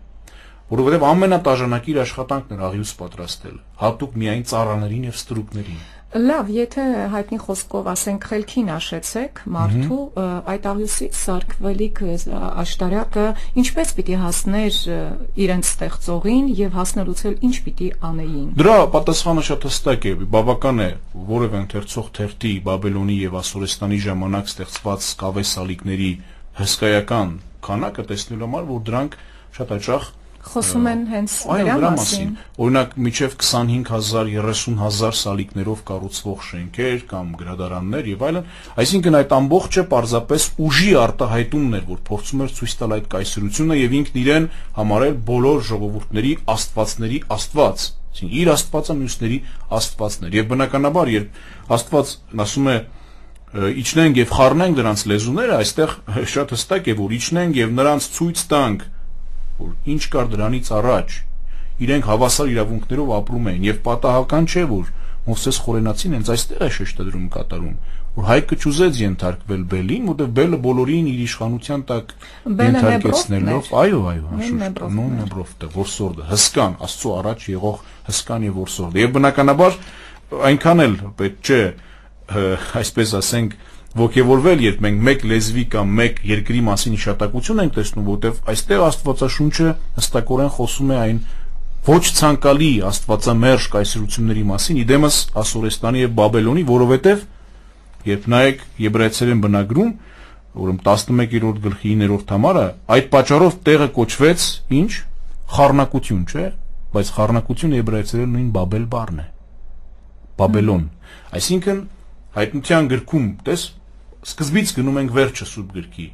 Որովհետև ամենատաժանակիր աշխատանքն էր աղյուս պատրաստել, հատուկ միայն ծառաներին եւ ստրուկներին։ Լավ, եթե հայտնի խոսքով ասենք խելքին աշեցեք մարդու այդ աղյուսից սարքվելիք աշտարակը ինչպես պիտի հասներ իրենց ստեղծողին եւ հասնելուց էլ ինչ պիտի անեին։ Դրա պատասխանը շատ հստակ է, բավական է որևէ ընթերցող թերթի Բաբելոնի եւ Ասորեստանի ժամանակ ստեղծված կավեսալիկների հսկայական քանակը տեսնելու համար, որ դրանք շատ հաճախ խոսում են հենց դրա մասին։ Օրինակ միջև 25,000-30,000 սալիկներով կառուցվող շենքեր կամ գրադարաններ եւ այլն, այսինքն այդ ամբողջը պարզապես ուժի արտահայտումն էր, որ փորձում էր ցույց տալ այդ կայսրությունը եւ ինքն իրեն համարել բոլոր ժողովուրդների աստվածների աստված, այսինքն իր աստվածը մյուսների աստվածն էր։ Եվ բնականաբար, երբ Աստված ասում է իջնենք եւ խառնենք դրանց լեզուները, այստեղ շատ հստակ է, որ իջնենք եւ նրանց ցույց տանք, որ ինչ կար դրանից առաջ, իրենք հավասար իրավունքներով ապրում էին եւ պատահական չէ, որ Մովսես Խորենացին հենց այստեղ է շեշտադրում կատարում, որ հայկը ճուզեց ենթարկվել Բելին, որտեղ Բելը բոլորին իր իշխանության տակ ենթարկեցնելով, այո, նույն Նեբրովը, որսորդը, հսկան, Աստծո առաջ եղող հսկան եւ որսորդը։ Եվ բնականաբար այնքան էլ պետք չէ, այսպես ասենք, ոգևորվել, երբ մենք մեկ լեզվի կամ մեկ երկրի մասին հիշատակություն ենք տեսնում, որտեղ այստեղ Աստվածաշունչը հստակորեն խոսում է այն ոչ ցանկալի աստվածամերժ կայսրությունների մասին, իդեմս Ասորեստանի եւ Բաբելոնի, որովհետեւ երբ նայեք Եբրայեցերեն բնագրում, ուրեմն 11-րդ գլխի 9-րդ համարը, այդ պատճառով տեղը կոչվեց ինչ? Խառնակություն, չէ՞, բայց խառնակությունը Եբրայեցերեն նույն Բաբել բառն է։ Բաբելոն։ Այսինքն հայտնության գրքում, տես, սկզբից գնում ենք վերջը Սուրբ գրքի։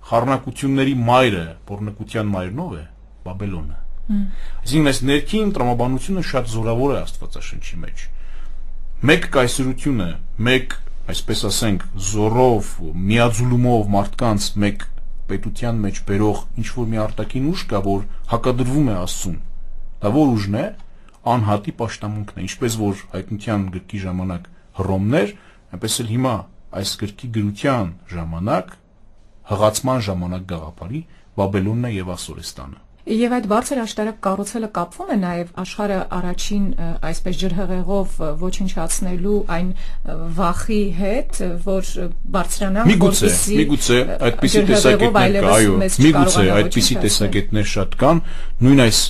Խառնակությունների մայրը, բորնկության մայրն ով է? Բաբելոնը։ Այսինքն այս ներքին տրամաբանությունը շատ զորավոր է Աստվածաշնչի մեջ։ Մեկ կայսրությունը, մեկ, այսպես ասենք, զորով, միաձուլումով մարդկանց մեկ պետության մեջ բերող ինչ-որ մի արտաքին ուժ կա, որ հակադրվում է Աստծուն։ Դա որ ուժն է, անհատի պաշտամունքն է, ինչպես որ հայտնության գրքի ժամանակ Հռոմներ, այնպես էլ հիմա այս գրքի գրության ժամանակ, հղացման ժամանակ գաղափարի Բաբելոնն է եւ Ասորեստանը։ Եվ այդ բարձր աշտարակ կառուցելը կապվում է նաև աշխարհը առաջին այսպես ջրհեղեղով ոչնչացնելու այն վախի հետ, որ բարձրանա միգուցե այդպիսի տեսակետներ կա, այո, միգուցե այդպիսի տեսակետներ շատ կան, նույն այս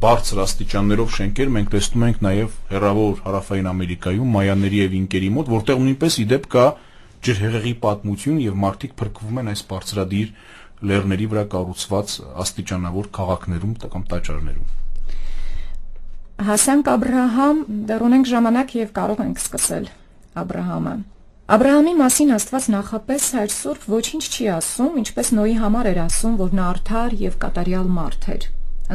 բարձր աստիճաններով շենքեր մենք տեսնում ենք նաև հեռավոր հարավային Ամերիկայում մայաների եւ ինկերի մոտ, որտեղ նույնպես իդեպ կա ջրհեղեղի պատմություն եւ մարդիկ փրկվում են այս բարձրադիր լեռների վրա կառուցված աստիճանավոր քաղաքներում կամ տաճարներում։ Հասանք Աբրահամ, դեռ ունենք ժամանակ եւ կարող ենք սկսել Աբրահամը։ Աբրահամի մասին Աստված նախապես Հայր Սուրբ ոչինչ չի ասում, ինչպես Նոյի համար էր ասում, որ նա արդար եւ կատարյալ մարդ էր։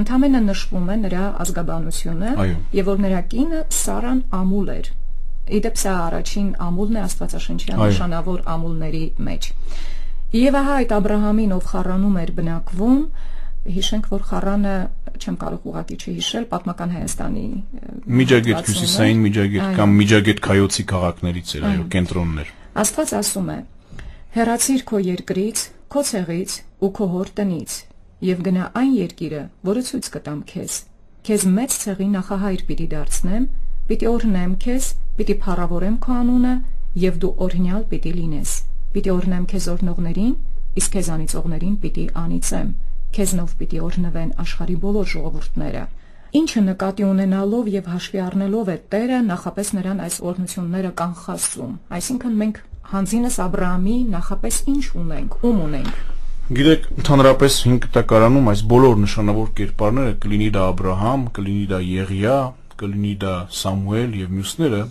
Ընդամենը նշվում է նրա ազգաբանությունը եւ որ նրա կինը Սարան ամուլ էր։ Իդեպ սա առաջին ամուլն է Աստվածաշնչյան նշանավոր ամուլների մեջ։ Եվ ահա այդ Աբրահամին, ով Խառանում էր բնակվում, հիշենք, որ Խառանը, չեմ կարող ուղղակի չհիշել, պատմական Հայաստանի Միջագետ հյուսիսային Միջագետ կամ Միջագետ Քայոցի քաղաքներից էր, այո, կենտրոններ։ Աստված ասում է. «Հեռացիր քո երկրից, քո ցեղից ու քո հոր տնից, եւ գնա այն երկիրը, որը ցույց կտամ քեզ։ Քեզ մեծ ցեղի նախահայր պիտի դարձնեմ, պիտի օրհնեմ քեզ, պիտի փառավորեմ քո անունը, եւ դու օրհնյալ պիտի լինես։ Պիտի օրհնեմ քեզ օրհնողներին, իսկ քեզ անիծողներին պիտի անիծեմ։ Քեզնով պիտի օրհնվեն աշխարհի բոլոր ժողովուրդները»։ Ինչը նկատի ունենալով եւ հաշվի առնելով է Տերը նախապես նրան այս օրհնությունները կանխատեսում։ Այսինքն մենք հանձինս Աբրահամի նախապես ինչ ունենք, ում ունենք։ Գիտեք, ընդհանրապես 5 տակարանում այս բոլոր նշանավոր կերպարները, կլինի դա Աբրահամ, կլինի դա Եղիա, կլինի դա Սամուել եւ մյուսները,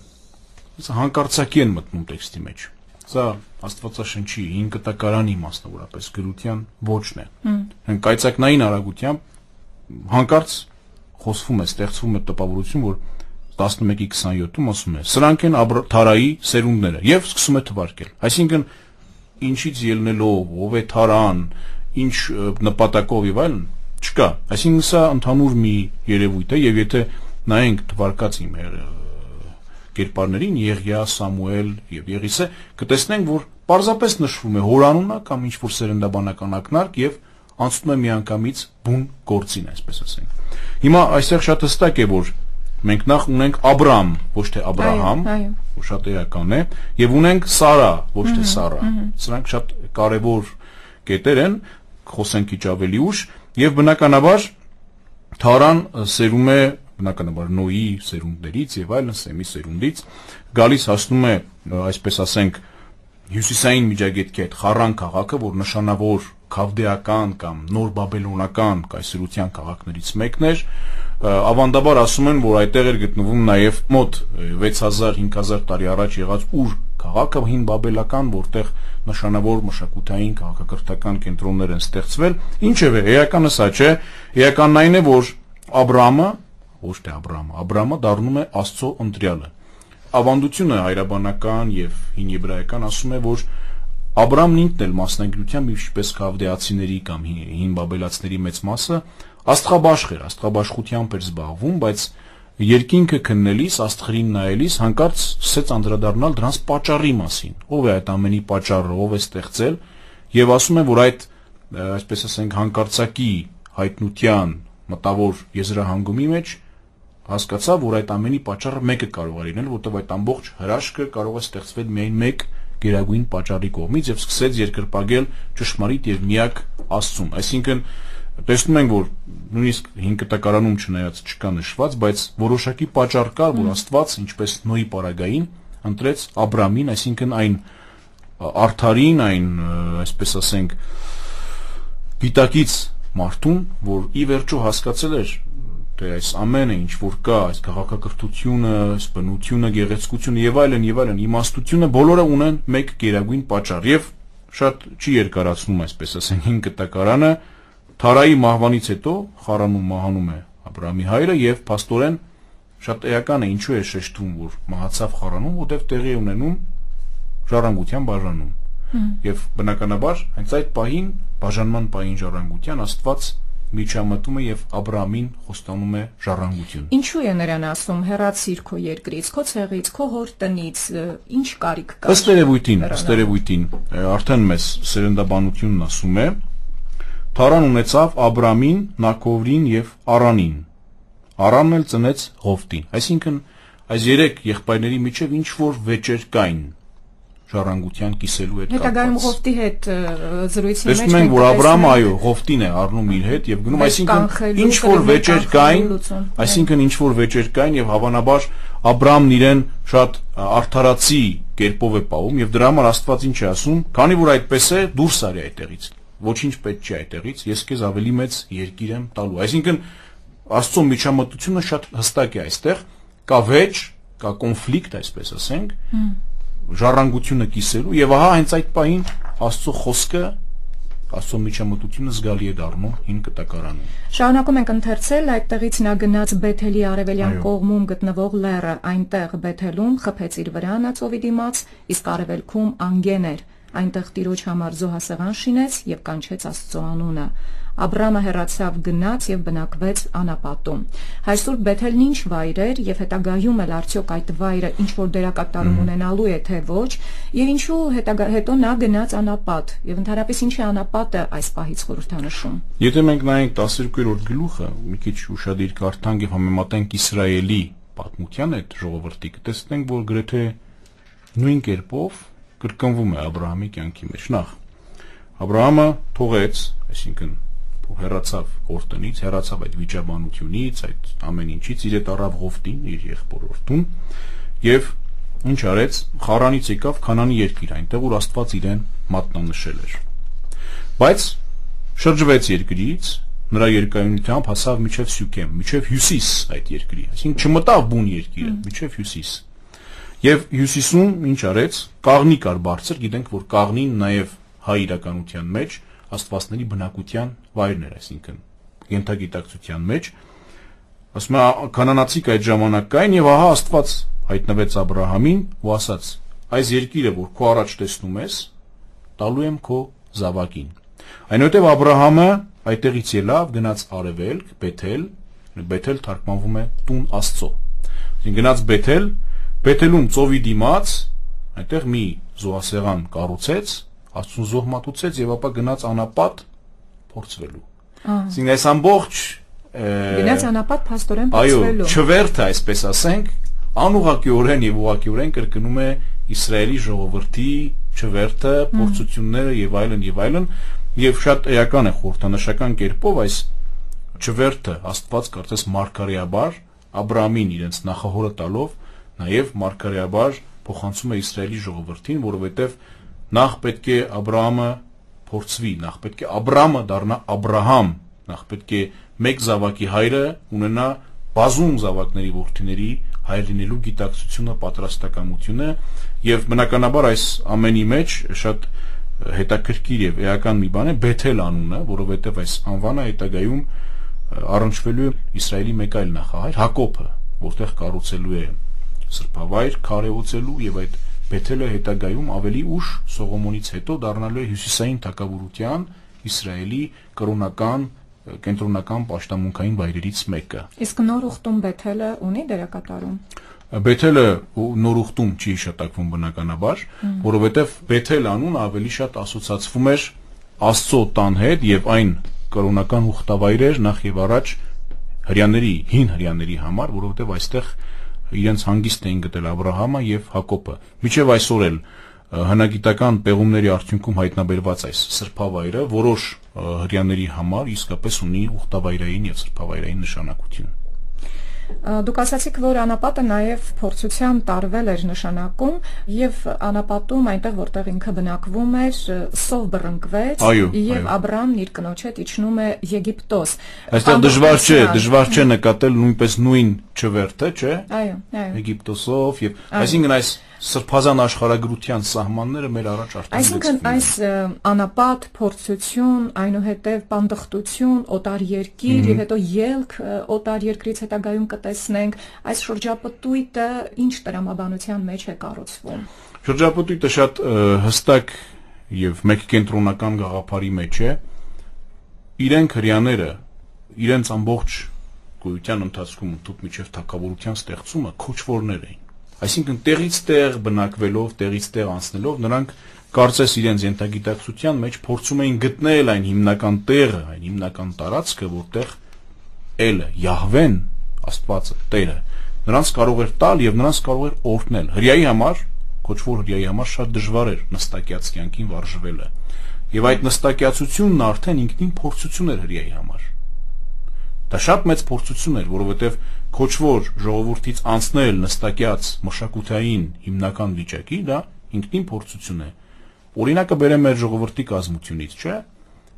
հանկարծակի են մտնում տեքստի մեջ։ Սա Աստվածաշնչի 5 տակարանի մասնավորապես գրության ոճն է։ Կայծակնային արագությամբ հանկարծ խոսվում է, ստեղծվում է տպավորություն, որ 11:27-ում ասում է. «Սրանք են Թարայի սերունդները» եւ սկսում է թվարկել։ Այսինքն ինչից ելնելով, ով է Թարան, ինչ նպատակով եւ այլն, չկա։ Այսինքն սա ընդհանուր մի երևույթ է եւ եթե նայենք թվարկած իմ կերպարներին Եղիա, Սամուել եւ Եղիսե, կտեսնենք, որ պարզապես նշվում է հորանունը կամ ինչ-որ սերնդաբանական ակնարկ եւ անցնում է միանգամից բուն գործին, այսպես ասենք։ Հիմա այստեղ շատ հստակ է, որ մենք նախ ունենք Աբրամ, ոչ թե Աբրահամ, որ շատ էական է, եւ ունենք Սարա, ոչ թե Սարա։ Սրանք շատ կարեւոր կետեր են, խոսենք ինչ ավելի ուշ, եւ բնականաբար Թարան սերում է բնականաբար Նոյի սերունդներից եւ այլն, Սեմի սերունդից, գալիս հասնում է, այսպես ասենք, հյուսիսային Միջագետքի այդ Խառան քաղաքը, որ նշանավոր քավդեական կամ նոր բաբելոնական կայսրության քաղաքներից մեկն էր, ավանդաբար ասում են, որ այդտեղ էր գտնվում նաև մոտ 6000-5000 տարի առաջ եղած Ուր քաղաքը հին բաբելական, որտեղ նշանավոր մշակութային քաղաքակրթական կենտրոններ են ստեղծվել, ինչևէ, էականը սա չէ, էականն այն է, որ Աբրամը, ոչ թե Աբրամը դառնում է Աստծո ընտրյալը։ Ավանդությունը հայրաբանական եւ հին եբրայական ասում է, որ Աբրամն ինքն էլ մասնագիտությամբ ինչպես քավդեացիների կամ հին բաբելացիների մեծ մասը աստղաբաշխ էր, աստղաբաշխությամբ էր զբաղվում, բայց երկինքը քննելիս, աստղերին նայելիս հանկարծ սկսեց անդրադառնալ դրանց պատճառի մասին։ Ով է այդ ամենի պատճառը, ով է ստեղծել, եւ ասում է, որ այդ, այսպես ասենք, հանկարծակի հայտնության մտավոր եզրահանգումի մեջ հասկացա, որ այդ ամենի պատճառը մեկը կարող է լինել, որտեղ այդ ամբողջ հրաշքը կարող է ստեղծվել միայն մեկ գերագույն պատճառի կողմից եւ սկսեց երկրպագել ճշմարիտ եւ միակ Աստծուն։ Այսինքն տեսնում ենք, որ նույնիսկ 5 տակարանում չնայած չկա նշված, բայց որոշակի պատճառ կար, որ Աստված, ինչպես Նոյի պարագային, ընտրեց Աբրամին, այսինքն այն արդարին, այն, այսպես ասենք, դիտակից մարդուն, որ ի վերջո հասկացել էր այս ամենը ինչ որ կա, այս քաղաքակրթությունը, այս բնությունը, գեղեցկությունը եւ այլն, իմաստությունը բոլորը ունեն մեկ գերագույն պատճառ եւ շատ չի երկարացնում, այսպես ասենք, 5 տակարանը, Թարայի մահվանից հետո Խարանում մահանում է Աբրահամի հայրը եւ փաստորեն շատ էական է ինչու է շեշտվում, որ մահացավ Խարանում, որտեղ տեղի է ունենում ժառանգության բաժանում։ Եվ բնականաբար հենց այդ պահին, բաժանման պահին ժառանգության Աստված միջամտում է եւ Աբրահամին խոստանում է ժառանգություն։ Ինչու է նրան ասում հեռացիր քո երկրից, քո ցեղից, քո հոր տնից, ինչ կարիք կա։ Ըստ երևույթին, արդեն մեզ սերնդաբանությունն ասում է, Թարան ունեցավ Աբրամին, Նաքովրին եւ Արանին։ Արանն էլ ծնեց Ղովտին։ Այսինքն այս երեք եղբայրների միջև ինչ որ վեճեր կային ժառանգության կիսելու հետ կապված։ Հետագայում Ղովտի հետ զրույցի մեջ տեսնում ենք, որ Աբրահամը այո, Ղովտին է առնում իր հետ եւ գնում, այսինքն ինչ որ վեճեր կային, եւ հավանաբար Աբրահամն իրեն շատ արդարացի կերպով է պահում եւ դրա համար Աստված ինչ է ասում, քանի որ այդպես է, դուրս արի այդտեղից։ Ոչինչ պետք չի այդտեղից, ես քեզ ավելի մեծ երկիր եմ տալու։ Այսինքն Աստծո միջամտությունը շատ հստակ է այստեղ, կա վեճ, կա կոնֆլիկտ, այսպես ասենք, ժառանգությունը կիսելու եւ ահա հենց այդ պահին Աստծո խոսքը, Աստծո միջամտությունը զգալի է դառնում հին կտակարանում։ Շարունակում ենք ընթերցել, այդտեղից նա գնաց Բեթելի արևելյան կողմում գտնվող լեռը, այնտեղ Բեթելում խփեց իր վրանը ծովի դիմաց, իսկ արևելքում անգեն էր, այնտեղ Տիրոջ համար զոհասեղան շինեց եւ կանչեց Աստծո անունը։ Աբրամը հեռացավ գնաց եւ բնակվեց անապատում։ Այսօր Բեթելն ինչ վայր էր եւ հետագայում էլ արդյոք այդ վայրը ինչ որ դերակատարում ունենալու է թե ոչ, եւ ինչու հետո նա գնաց անապատ եւ ընդհանրապես ինչ է անապատը այս պահից խորհրդանշում։ Եթե մենք նայենք 12-րդ գլուխը, մի քիչ ուշադիր կարդանք եւ համեմատենք Իսրայելի պատմության հետ ժողովրդի, կտեսնենք, որ գրեթե նույն կերպով կրկնվում է Աբրահամի կյանքի մեջ։ Նախ Աբրահամը թողեց, այսինքն հեռացավ հոր տնից, հեռացավ այդ վիճաբանությունից, այդ ամեն ինչից, իր հետ առավ Ղովտին, իր եղբոր որդուն, եւ ինչ արեց, Խարանից եկավ Քանանի երկիր, այնտեղ որ Աստված իրեն մատնանշել էր։ Բայց շրջվեց երկրից, նրա երկայունությամբ հասավ միջև Սյուքեմ, միջև հյուսիս այդ երկրի, այսինքն չմտավ բուն երկիրը, միջև հյուսիս։ Եվ հյուսիսում ինչ արեց, կաղնի կար բարձր, գիտենք, որ կաղնին նաև հայ իրականության մեջ աստվածների բնակության վայրն էր, այսինքն ենթագիտակցության մեջ, ասում է կանանացիք այդ ժամանակ կային եւ ահա Աստված հայտնվեց Աբրահամին ու ասաց. այս երկիրը, որ քո առաջ տեսնում ես, տալու եմ քո զավակին։ Այնուհետև Աբրահամը այդտեղից ելավ, գնաց արևելք, Բեթել թարգմանվում է տուն Աստծո։ Այսինքն գնաց Բեթելում ծովի դիմաց, այնտեղ մի զոհասեղան կառուցեց, Աստծուն զոհ մատուցեց եւ ապա գնաց անապատ փորձվելու։ Այսինքն այս ամբողջ գնաց անապատ փաստորեն փորձվելու։ Այո, չվերթը, այսպես ասենք, անուղղակիորեն եւ ուղղակիորեն կրկնում է Իսրայելի ժողովրդի չվերթը, փորձությունները եւ այլն, եւ շատ էական է խորհրդանշական կերպով այս չվերթը Աստված կարծես մարգարեաբար Աբրահամին իրենց նախահորը տալով նաեւ մարգարեաբար փոխանցում է Իսրայելի ժողովրդին, որովհետեւ նախ պետք է Աբրահամը փորձվի, նախ պետք է Աբրամը դառնա Աբրահամ, նախ պետք է մեկ զավակի հայրը ունենա բազում զավակների որդիների հայր լինելու գիտակցությունը, պատրաստակամությունը եւ բնականաբար այս ամենի մեջ շատ հետաքրքիր եւ էական մի բան է Բեթել անունը, որովհետեւ այս անվանը հետագայում առնչվելու է Իսրայելի մեկ այլ նախահայր Հակոբը, որտեղ կառուցելու է սրբավայր, քարեոցելու եւ այդ Բեթելը հետագայում ավելի ուշ Սողոմոնից հետո դառնալու է հյուսիսային թագավորության Իսրայելի կրոնական կենտրոնական պաշտամունքային վայրերից մեկը։ Իսկ նոր ուխտում Բեթելը ունի դերակատարում։ Բեթելը նոր ուխտում չի հիշատակվում բնականաբար, որովհետև Բեթել անունը ավելի շատ ասոցացվում էր Աստծո տան հետ եւ այն կրոնական ուխտավայր էր նախ եւ առաջ հрьяաների, հին հрьяաների համար, որովհետև այստեղ իրենց հանգիստ էին գտել Աբրահամը եւ Հակոբը։ Մինչեւ այսօր էլ հնագիտական պեղումների արդյունքում հայտնաբերված այս սրբավայրը որոշ հрьяաների համար իսկապես ունի ուխտավայրային եւ սրբավայրային նշանակություն։ Դուք ասացիք, որ անապատը նաև փորձության տարվել էր նշանակում եւ անապատում այնտեղ որտեղ ինքը բնակվում էր սով բռնկվեց եւ Աբրամն իր կնոջ հետ իջնում է Եգիպտոս։ Այստեղ դժվար չէ նկատել նույնպես նույն չվերթը, չէ։ Այո։ Եգիպտոսով եւ այսինքն այս սրբազան աշխարհագրության սահմանները մեր առաջ արդեն Այսինքն այս անապատ փորձություն, այնուհետև պանդխտություն, օտար երկիր եւ հետո ելք օտար երկրից հետագայում կտեսնենք, այս շրջապտույտը ինչ տրամաբանության մեջ է կառուցվում։ Շրջապտույտը շատ հստակ եւ մեկ կենտրոնական գաղափարի մեջ է։ Իրենք հрьяաները իրենց ամբողջ գոյության ընթացքում ընդհանուր միջև թակավորության ստեղծումը քոչվորներ էին։ Այսինքն տեղից տեղ բնակվելով, տեղից տեղ անցնելով նրանք կարծես իրենց ենթագիտակցության մեջ փորձում էին գտնել այն հիմնական տեղը, այն հիմնական տարածքը, որտեղ Էլը, Յահվեն, Աստվածը, Տերը նրանց կարող էր տալ եւ նրանց կարող էր օրհնել։ Հրեայի համար, քոչվոր հրեայի համար շատ դժվար էր նստակյաց կյանքին վարժվելը։ Եվ այդ նստակյացությունն արդեն ինքնին փորձություն էր հրեայի համար։ Դա շատ մեծ փորձություն էր, որովհետև քոչվոր ժողովրդից անցնել նստակյաց մշակութային հիմնական վիճակի, դա ինքնին փորձություն է։ Օրինակը բերեմ մեր ժողովրդի կազմությունից, չէ՞։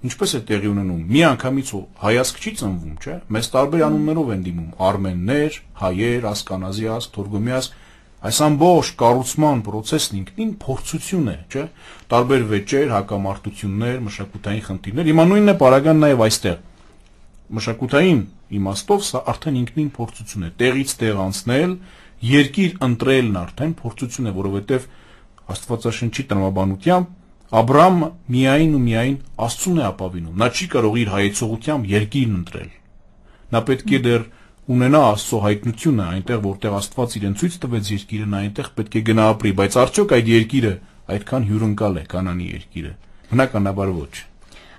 Ինչպես է տեղի ունենում։ Մի անգամից հայացք չի ծնվում, չէ՞։ Մեզ տարբեր անուններով են դիմում՝ արմեններ, հայեր, ասկանազի ազգ, թորգոմի ազգ։ Այս ամբողջ կառուցման process-ն ինքնին փորձություն է, չէ՞։ Տարբեր վեճեր, հակամարտություններ, մշակութային խնդիրներ։ Հիմա նույնն է պարագան նաև այստեղ։ Մշակութային իմաստով սա արդեն ինքնին փորձություն է, տեղից տեղ անցնել, երկիր ընտրելն արդեն փորձություն է, որովհետև Աստվածաշնչի տրամաբանությամբ Աբրահամը միայն ու միայն Աստծուն է ապավինում, նա չի կարող իր հայեցողությամբ երկիրն ընտրել, նա պետք է դեռ ունենա Աստծո հայտնությունը այնտեղ, որտեղ Աստված իրեն ցույց տվեց երկիրը, նա այնտեղ պետք է գնա ապրի, բայց արդյոք այդ երկիրը այդքան հյուրընկալ է, Կանանի երկիրը, բնականաբար ոչ։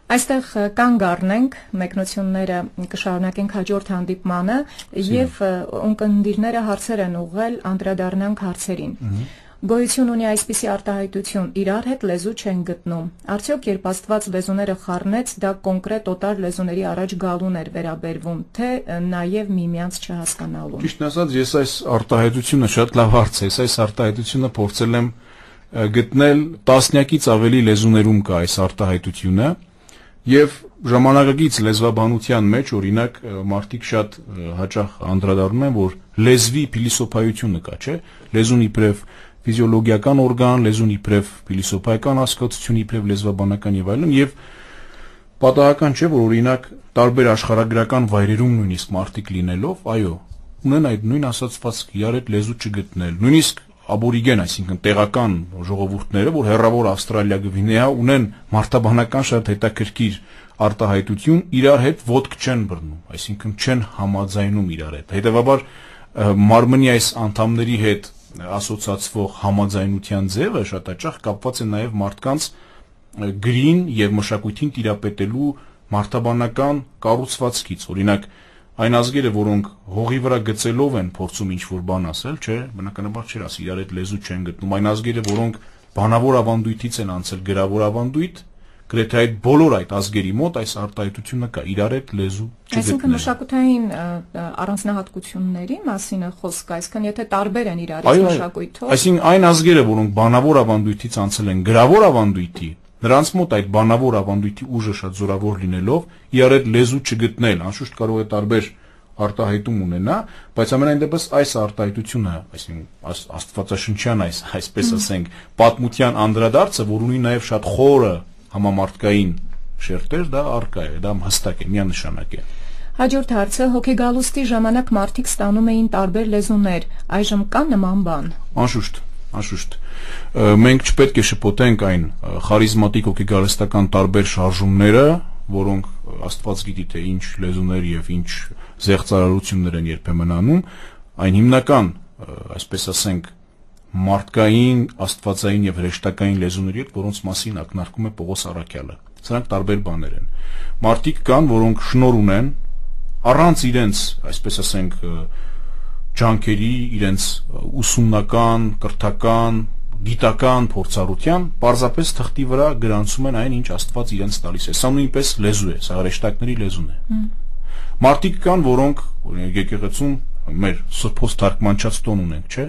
Այստեղ կանգ առնենք, մեկնությունները կշարունակենք հաջորդ հանդիպմանը եւ ունկնդիրները հարցեր են ուղղել, անդրադառնանք հարցերին։ Գոյություն ունի այսպիսի արտահայտություն, իրար հետ լեզու չեն գտնում։ Արդյոք երբ Աստված լեզուները խառնեց, դա կոնկրետ օտար լեզուների առաջ գալուն էր վերաբերվում, թե նաեւ միմյանց չհասկանալուն։ Ճիշտ ասած, ես այս արտահայտությունը շատ լավ հարց է, այս արտահայտությունը փորձել եմ գտնել տասնյակից ավելի լեզուներում կա այս արտահայտությունը։ Եվ ժամանակակից լեզվաբանության մեջ, օրինակ, մարդիկ շատ հաճախ անդրադառնում են, որ լեզվի փիլիսոփայությունը կա, չէ՞։ Լեզուն իբրև ֆիզիոլոգիական օրգան, լեզուն իբրև փիլիսոփայական հասկացություն, իբրև լեզվաբանական եւ այլն, եւ պատահական չէ, որ օրինակ տարբեր աշխարհագրական վայրերում նույնիսկ մարդիկ լինելով, այո, ունեն այդ նույն ասացվածքը, իրար հետ լեզու չգտնել, նույնիսկ աբորիգեն, այսինքն տեղական ժողովուրդները, որ հեռավոր Ավստրալիա, Գվինեա ունեն մարդաբանական շատ հետաքրքիր արտահայտություն, իրար հետ ոտք չեն բռնում, այսինքն չեն համաձայնում իրար հետ։ Հետևաբար մարմնի այս անդամների հետ ասոցացվող համաձայնության ձևը շատ հաճախ կապված է նաև մարդկանց գրին եւ մշակույթին տիրապետելու մարդաբանական կառուցվածքից։ Օրինակ այն ազգերը, որոնք հողի վրա գծելով են փորձում ինչ-որ բան ասել, չէ, բնականաբար չէր ասի, իրար հետ լեզու չեն գտնում, այն ազգերը, որոնք բանավոր ավանդույթից են անցել գրավոր ավանդույթ, գրեթե այդ բոլոր այդ ազգերի մոտ այս արտահայտությունը կա, իրար հետ լեզու չգտնել։ Այսինքն մշակութային առանձնահատկությունների մասին է խոսքը, այսինքն եթե տարբեր են իրարից մշակույթով։ Այսինքն այն ազգերը, որոնք բանավոր ավանդույթից անցել են գրավոր ավանդույթի, նրանց մոտ այդ բանավոր ավանդույթի ուժը շատ զորավոր լինելով, իրար հետ լեզու չգտնել, անշուշտ կարող է տարբեր արտահայտում ունենա, բայց ամենայն դեպս այս արտահայտությունը, այսինքն աստվածաշնչյան այսպես ասենք, պատմության անդրադարձը, որ ունի նաև շատ խորը համամարտկային շերտեր, դա առկա է, դա հստակ է, միանշանակ է։ Հաջորդ հարցը հոգեգալուստի ժամանակ մարդիկ ստանում էին տարբեր լեզուներ, այժմ կա նման բան։ Անշուշտ։ Մենք չպետք է շփոթենք այն խարիզմատիկ հոգեգալստական տարբեր շարժումները, որոնք Աստված գիտի թե ինչ լեզուներ եւ ինչ զեղծարարություններ են երբեմն անում, այն հիմնական, այսպես ասենք, մարդկային, աստվածային եւ հրեշտակային լեզուների հետ, որոնց մասին ակնարկում է Պողոս Առաքյալը։ Սրանք տարբեր բաներ են։ Մարդիկ կան, որոնք շնոր ունեն առանց իրենց, այսպես ասենք, ջանքերի, իրենց ուսումնական, կրթական, գիտական փորձառության, պարզապես թղթի վրա գրանցում են այն, ինչ Աստված իրենց տալիս է։ Սա նույնպես լեզու է, սա հրեշտակների լեզուն է։ Մարդիկ կան, որոնք եկեղեցում մեր սրբոց թարգմանչած տոն ունենք, չէ՞։